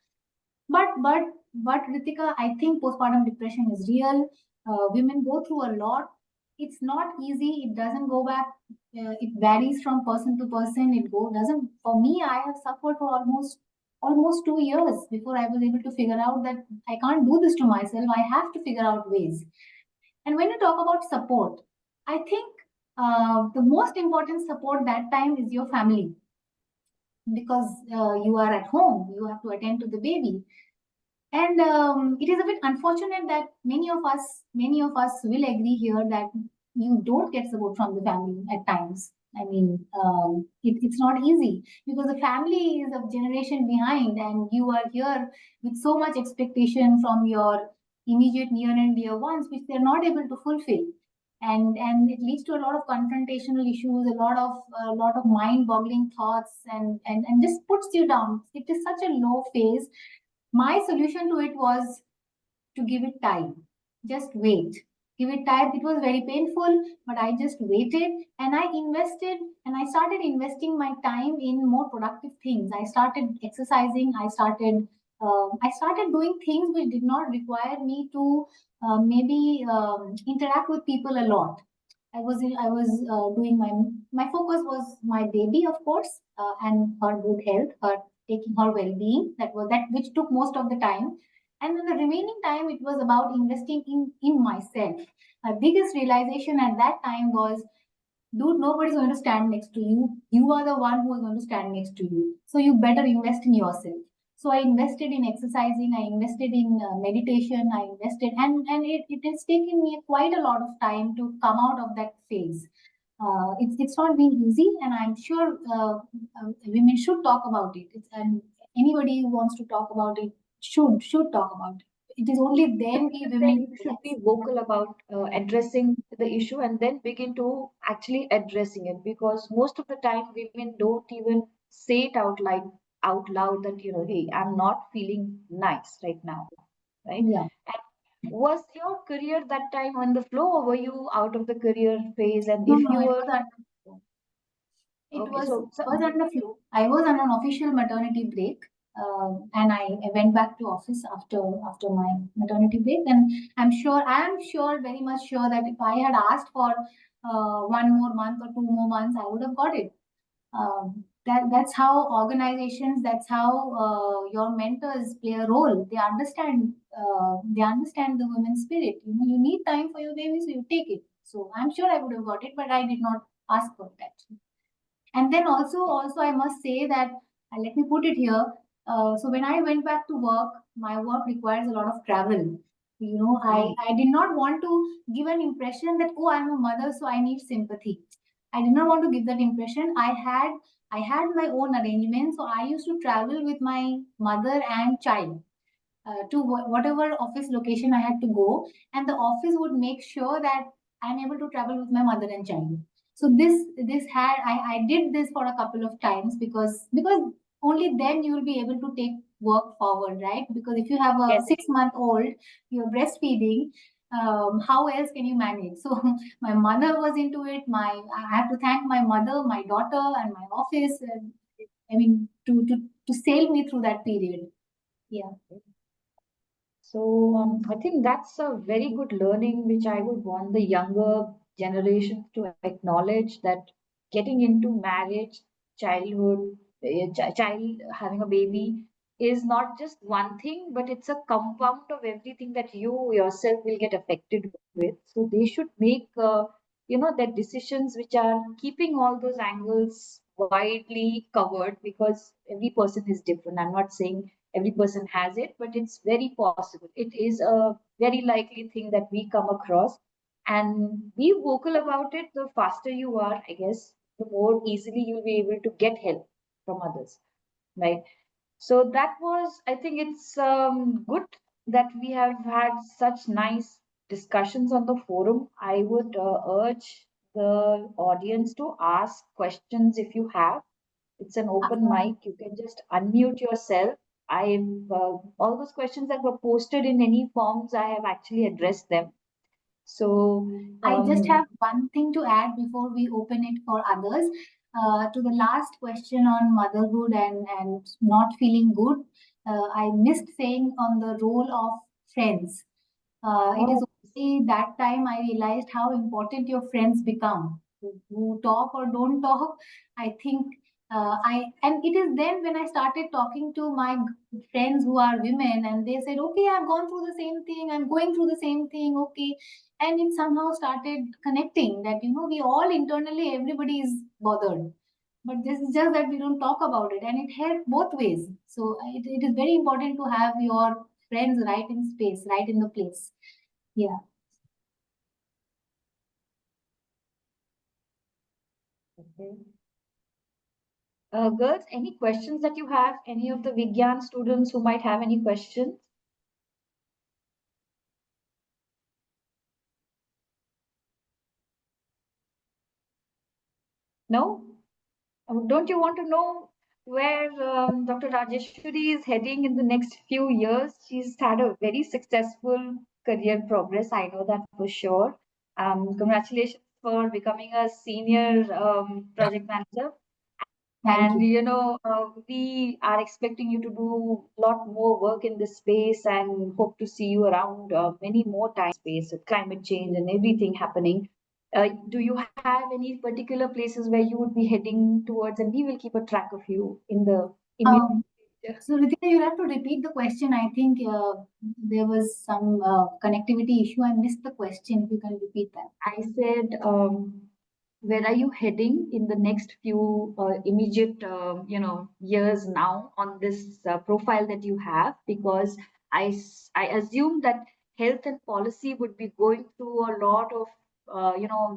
S2: But Ritika, I think postpartum depression is real. Women go through a lot. It's not easy. It doesn't go back. It varies from person to person. It go doesn't. For me, I have suffered for almost 2 years before I was able to figure out that I can't do this to myself. I have to figure out ways. And when you talk about support, I think the most important support that time is your family, because you are at home, you have to attend to the baby. And it is a bit unfortunate that many of us will agree here that you don't get support from the family at times. I mean, it's not easy because the family is a generation behind, and you are here with so much expectation from your immediate near and dear ones, which they're not able to fulfill. And it leads to a lot of confrontational issues, a lot of mind-boggling thoughts, and just puts you down. It is such a low phase. My solution to it was to give it time. Just wait. Give it time. It was very painful, but I just waited, and I invested, and I started investing my time in more productive things. I started exercising. I started doing things which did not require me to maybe interact with people a lot. I was doing my focus was my baby, of course, and her good health, her taking her well-being. That was that which took most of the time, and then the remaining time it was about investing in myself. My biggest realization at that time was, dude, nobody's going to stand next to you. You are the one who is going to stand next to you. So you better invest in yourself. So I invested in exercising. I invested in meditation. I invested, and it has taken me quite a lot of time to come out of that phase. It's not been easy, and I'm sure women should talk about it. And anybody who wants to talk about it should talk about it. It is only then we
S1: You're saying
S2: women
S1: you should be vocal about addressing the issue and then begin to actually addressing it, because most of the time women don't even say it out loud that hey, I'm not feeling nice right now, right?
S2: yeah.
S1: And was your career that time on the flow, or were you out of the career phase? And
S2: No,
S1: if
S2: no,
S1: you
S2: it
S1: were,
S2: was under flow. It
S1: okay,
S2: was
S1: so
S2: was under flow. I was on an official maternity break, and I went back to office after my maternity break. And I am sure, very much sure that if I had asked for 1 more month or 2 more months, I would have got it. That's how organizations, that's how your mentors play a role. They understand the women's spirit. You need time for your baby, so you take it. So I'm sure I would have got it, but I did not ask for it actually. And then also I must say that, let me put it here. So when I went back to work, my work requires a lot of travel. I did not want to give an impression that, oh, I'm a mother, so I need sympathy. I did not want to give that impression. I had my own arrangements, so I used to travel with my mother and child to whatever office location I had to go, and the office would make sure that I'm able to travel with my mother and child. So this had I did this for a couple of times because only then you will be able to take work forward, right? Because if you have a
S1: Yes.
S2: 6-month-old, you're breastfeeding, how else can you manage? So my mother was into it. I have to thank my mother, my daughter, and my office. I mean, to sail me through that period. Yeah.
S1: So I think that's a very good learning, which I would want the younger generations to acknowledge that getting into marriage, childhood, child having a baby is not just one thing, but it's a compound of everything that you yourself will get affected with. So they should make, their decisions which are keeping all those angles widely covered because every person is different. I'm not saying every person has it, but it's very possible. It is a very likely thing that we come across. And be vocal about it. The faster you are, I guess, the more easily you'll be able to get help from others, right? So that was, I think it's good that we have had such nice discussions on the forum. I would urge the audience to ask questions if you have. It's an open mic. You can just unmute yourself. All those questions that were posted in any forms, I have actually addressed them. So,
S2: I just have one thing to add before we open it for others. To the last question on motherhood and not feeling good, I missed saying on the role of friends. It is
S1: oh,
S2: only that time I realized how important your friends become. Who talk or don't talk, I think and it is then when I started talking to my friends who are women, and they said, "Okay, I've gone through the same thing. I'm going through the same thing." Okay, and it somehow started connecting that we all internally everybody is bothered, but this is just that we don't talk about it, and it helped both ways. So it is very important to have your friends right in space, right in the place. Yeah.
S1: okay. Girls, any questions that you have? Any of the Vigyan students who might have any questions? No? Don't you want to know where Dr. Rajeshwari is heading in the next few years? She's had a very successful career progress. I know that for sure. Congratulations for becoming a senior project manager.
S2: Thank
S1: And
S2: you.
S1: we are expecting you to do a lot more work in this space and hope to see you around many more times space with climate change and everything happening. Do you have any particular places where you would be heading towards? And we will keep a track of you in the immediate
S2: Um,
S1: future.
S2: so Ritika, you have to repeat the question. I think there was some connectivity issue. I missed the question. If you can repeat that.
S1: I said, where are you heading in the next few immediate, years now on this profile that you have? Because I assume that health and policy would be going through a lot of,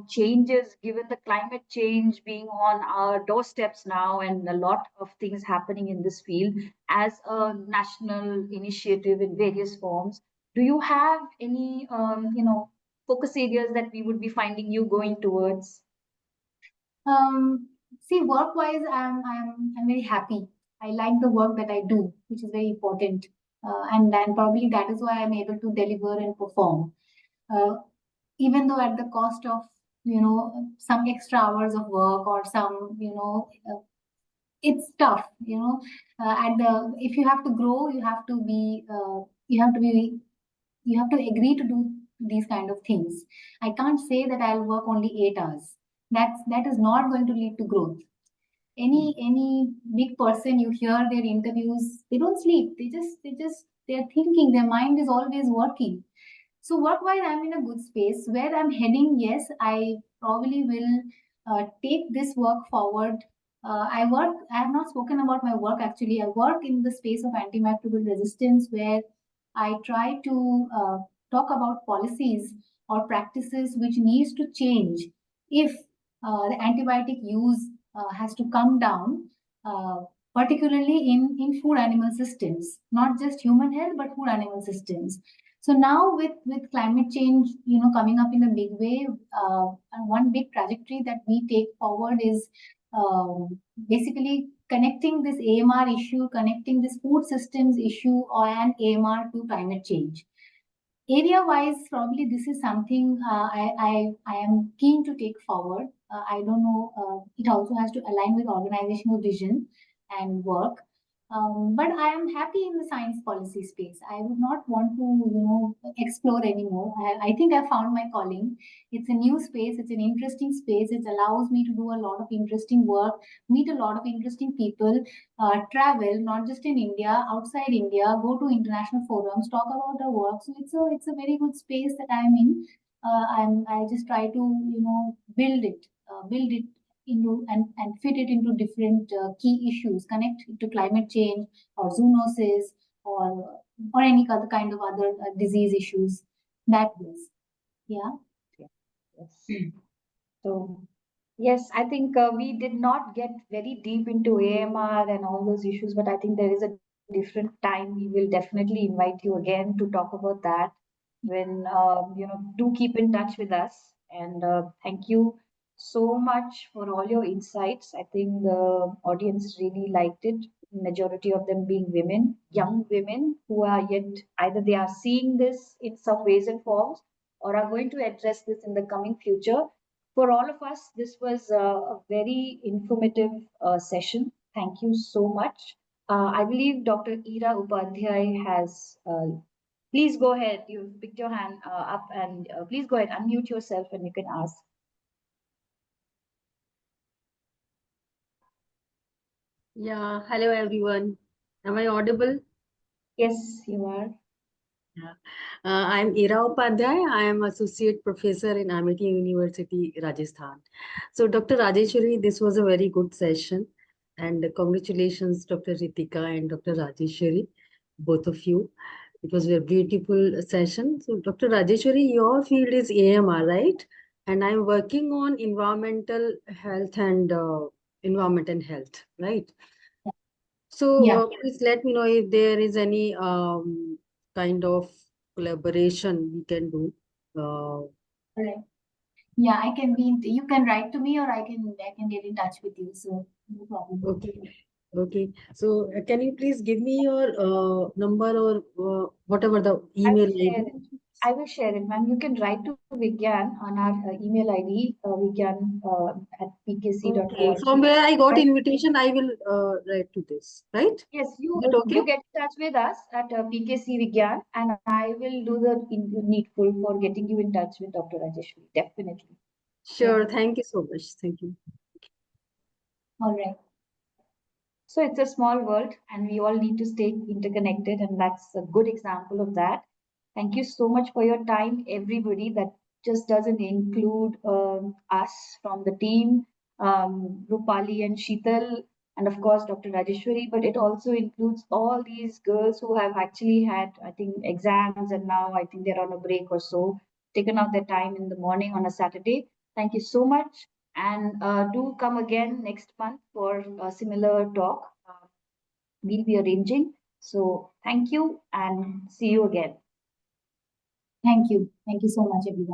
S1: changes given the climate change being on our doorsteps now and a lot of things happening in this field as a national initiative in various forms. Do you have any, focus areas that we would be finding you going towards?
S2: See, work-wise, I'm very happy. I like the work that I do, which is very important, and then probably that is why I'm able to deliver and perform, uh, even though at the cost of some extra hours of work or some it's tough. At the if you have to grow, you have to be you have to agree to do these kind of things. I can't say that I'll work only 8 hours. That is not going to lead to growth. Any big person you hear their interviews, they don't sleep. They're thinking. Their mind is always working. So work-wise, I'm in a good space. Where I'm heading, yes, I probably will take this work forward. I have not spoken about my work actually. I work in the space of antimicrobial resistance where I try to talk about policies or practices which needs to change if the antibiotic use has to come down, particularly in food animal systems, not just human health, but food animal systems. So now with climate change, coming up in a big way, and one big trajectory that we take forward is basically connecting this AMR issue, connecting this food systems issue and AMR to climate change. Area-wise, probably this is something I am keen to take forward. I don't know, it also has to align with organizational vision and work. But I am happy in the science policy space. I would not want to, explore anymore. I think I found my calling. It's a new space. It's an interesting space. It allows me to do a lot of interesting work, meet a lot of interesting people, travel not just in India, outside India, go to international forums, talk about our work. So it's a very good space that I'm in. I just try to build it into and fit it into different key issues, connect it to climate change or zoonosis or any other kind of other disease issues. That is, yeah.
S1: Yes. So, yes, I think we did not get very deep into AMR and all those issues, but I think there is a different time. We will definitely invite you again to talk about that when, do keep in touch with us. And thank you so much for all your insights. I think the audience really liked it. Majority of them being women, young women who are yet either they are seeing this in some ways and forms or are going to address this in the coming future. For all of us, this was a very informative session. Thank you so much. I believe Dr. Ira Upadhyay has. Please go ahead. You've picked your hand up, and please go ahead, unmute yourself, and you can ask.
S3: Yeah, hello everyone. Am I audible?
S1: Yes, you are.
S3: Yeah. I'm Ira Upadhyay. I am Associate Professor in Amity University, Rajasthan. So, Dr. Rajeshwari, this was a very good session. And congratulations, Dr. Ritika and Dr. Rajeshwari, both of you. It was a beautiful session. So, Dr. Rajeshwari, your field is AMR, right? And I'm working on environmental health and environment and health, right? So
S2: Yeah.
S3: please let me know if there is any kind of collaboration we can do.
S2: All right. Yeah, I can be. You can write to me, or I can get in touch with you. So no problem.
S3: Okay. Okay. So can you please give me your number or whatever the email ID?
S1: I will share it, ma'am. You can write to Vigyan on our email ID, Vigyan at
S3: Okay.
S1: pkc.org.
S3: From where I got
S1: I,
S3: invitation, I will write to this, right?
S1: yes,
S3: Is it okay?
S1: you get in touch with us at PKC Vigyan, and I will do the needful for getting you in touch with Dr. Rajeshwari. Definitely.
S3: Sure. Thank you so much. Thank you.
S2: All right.
S1: So it's a small world, and we all need to stay interconnected, and that's a good example of that. Thank you so much for your time, everybody. That just doesn't include us from the team, Rupali and Sheetal, and of course Dr. Rajeshwari, but it also includes all these girls who have actually had, I think, exams, and now I think they're on a break or so, taken out their time in the morning on a Saturday. Thank you so much. And do come again next month for a similar talk. We'll be arranging. So thank you and see you again.
S2: Thank you. Thank you so much, everyone.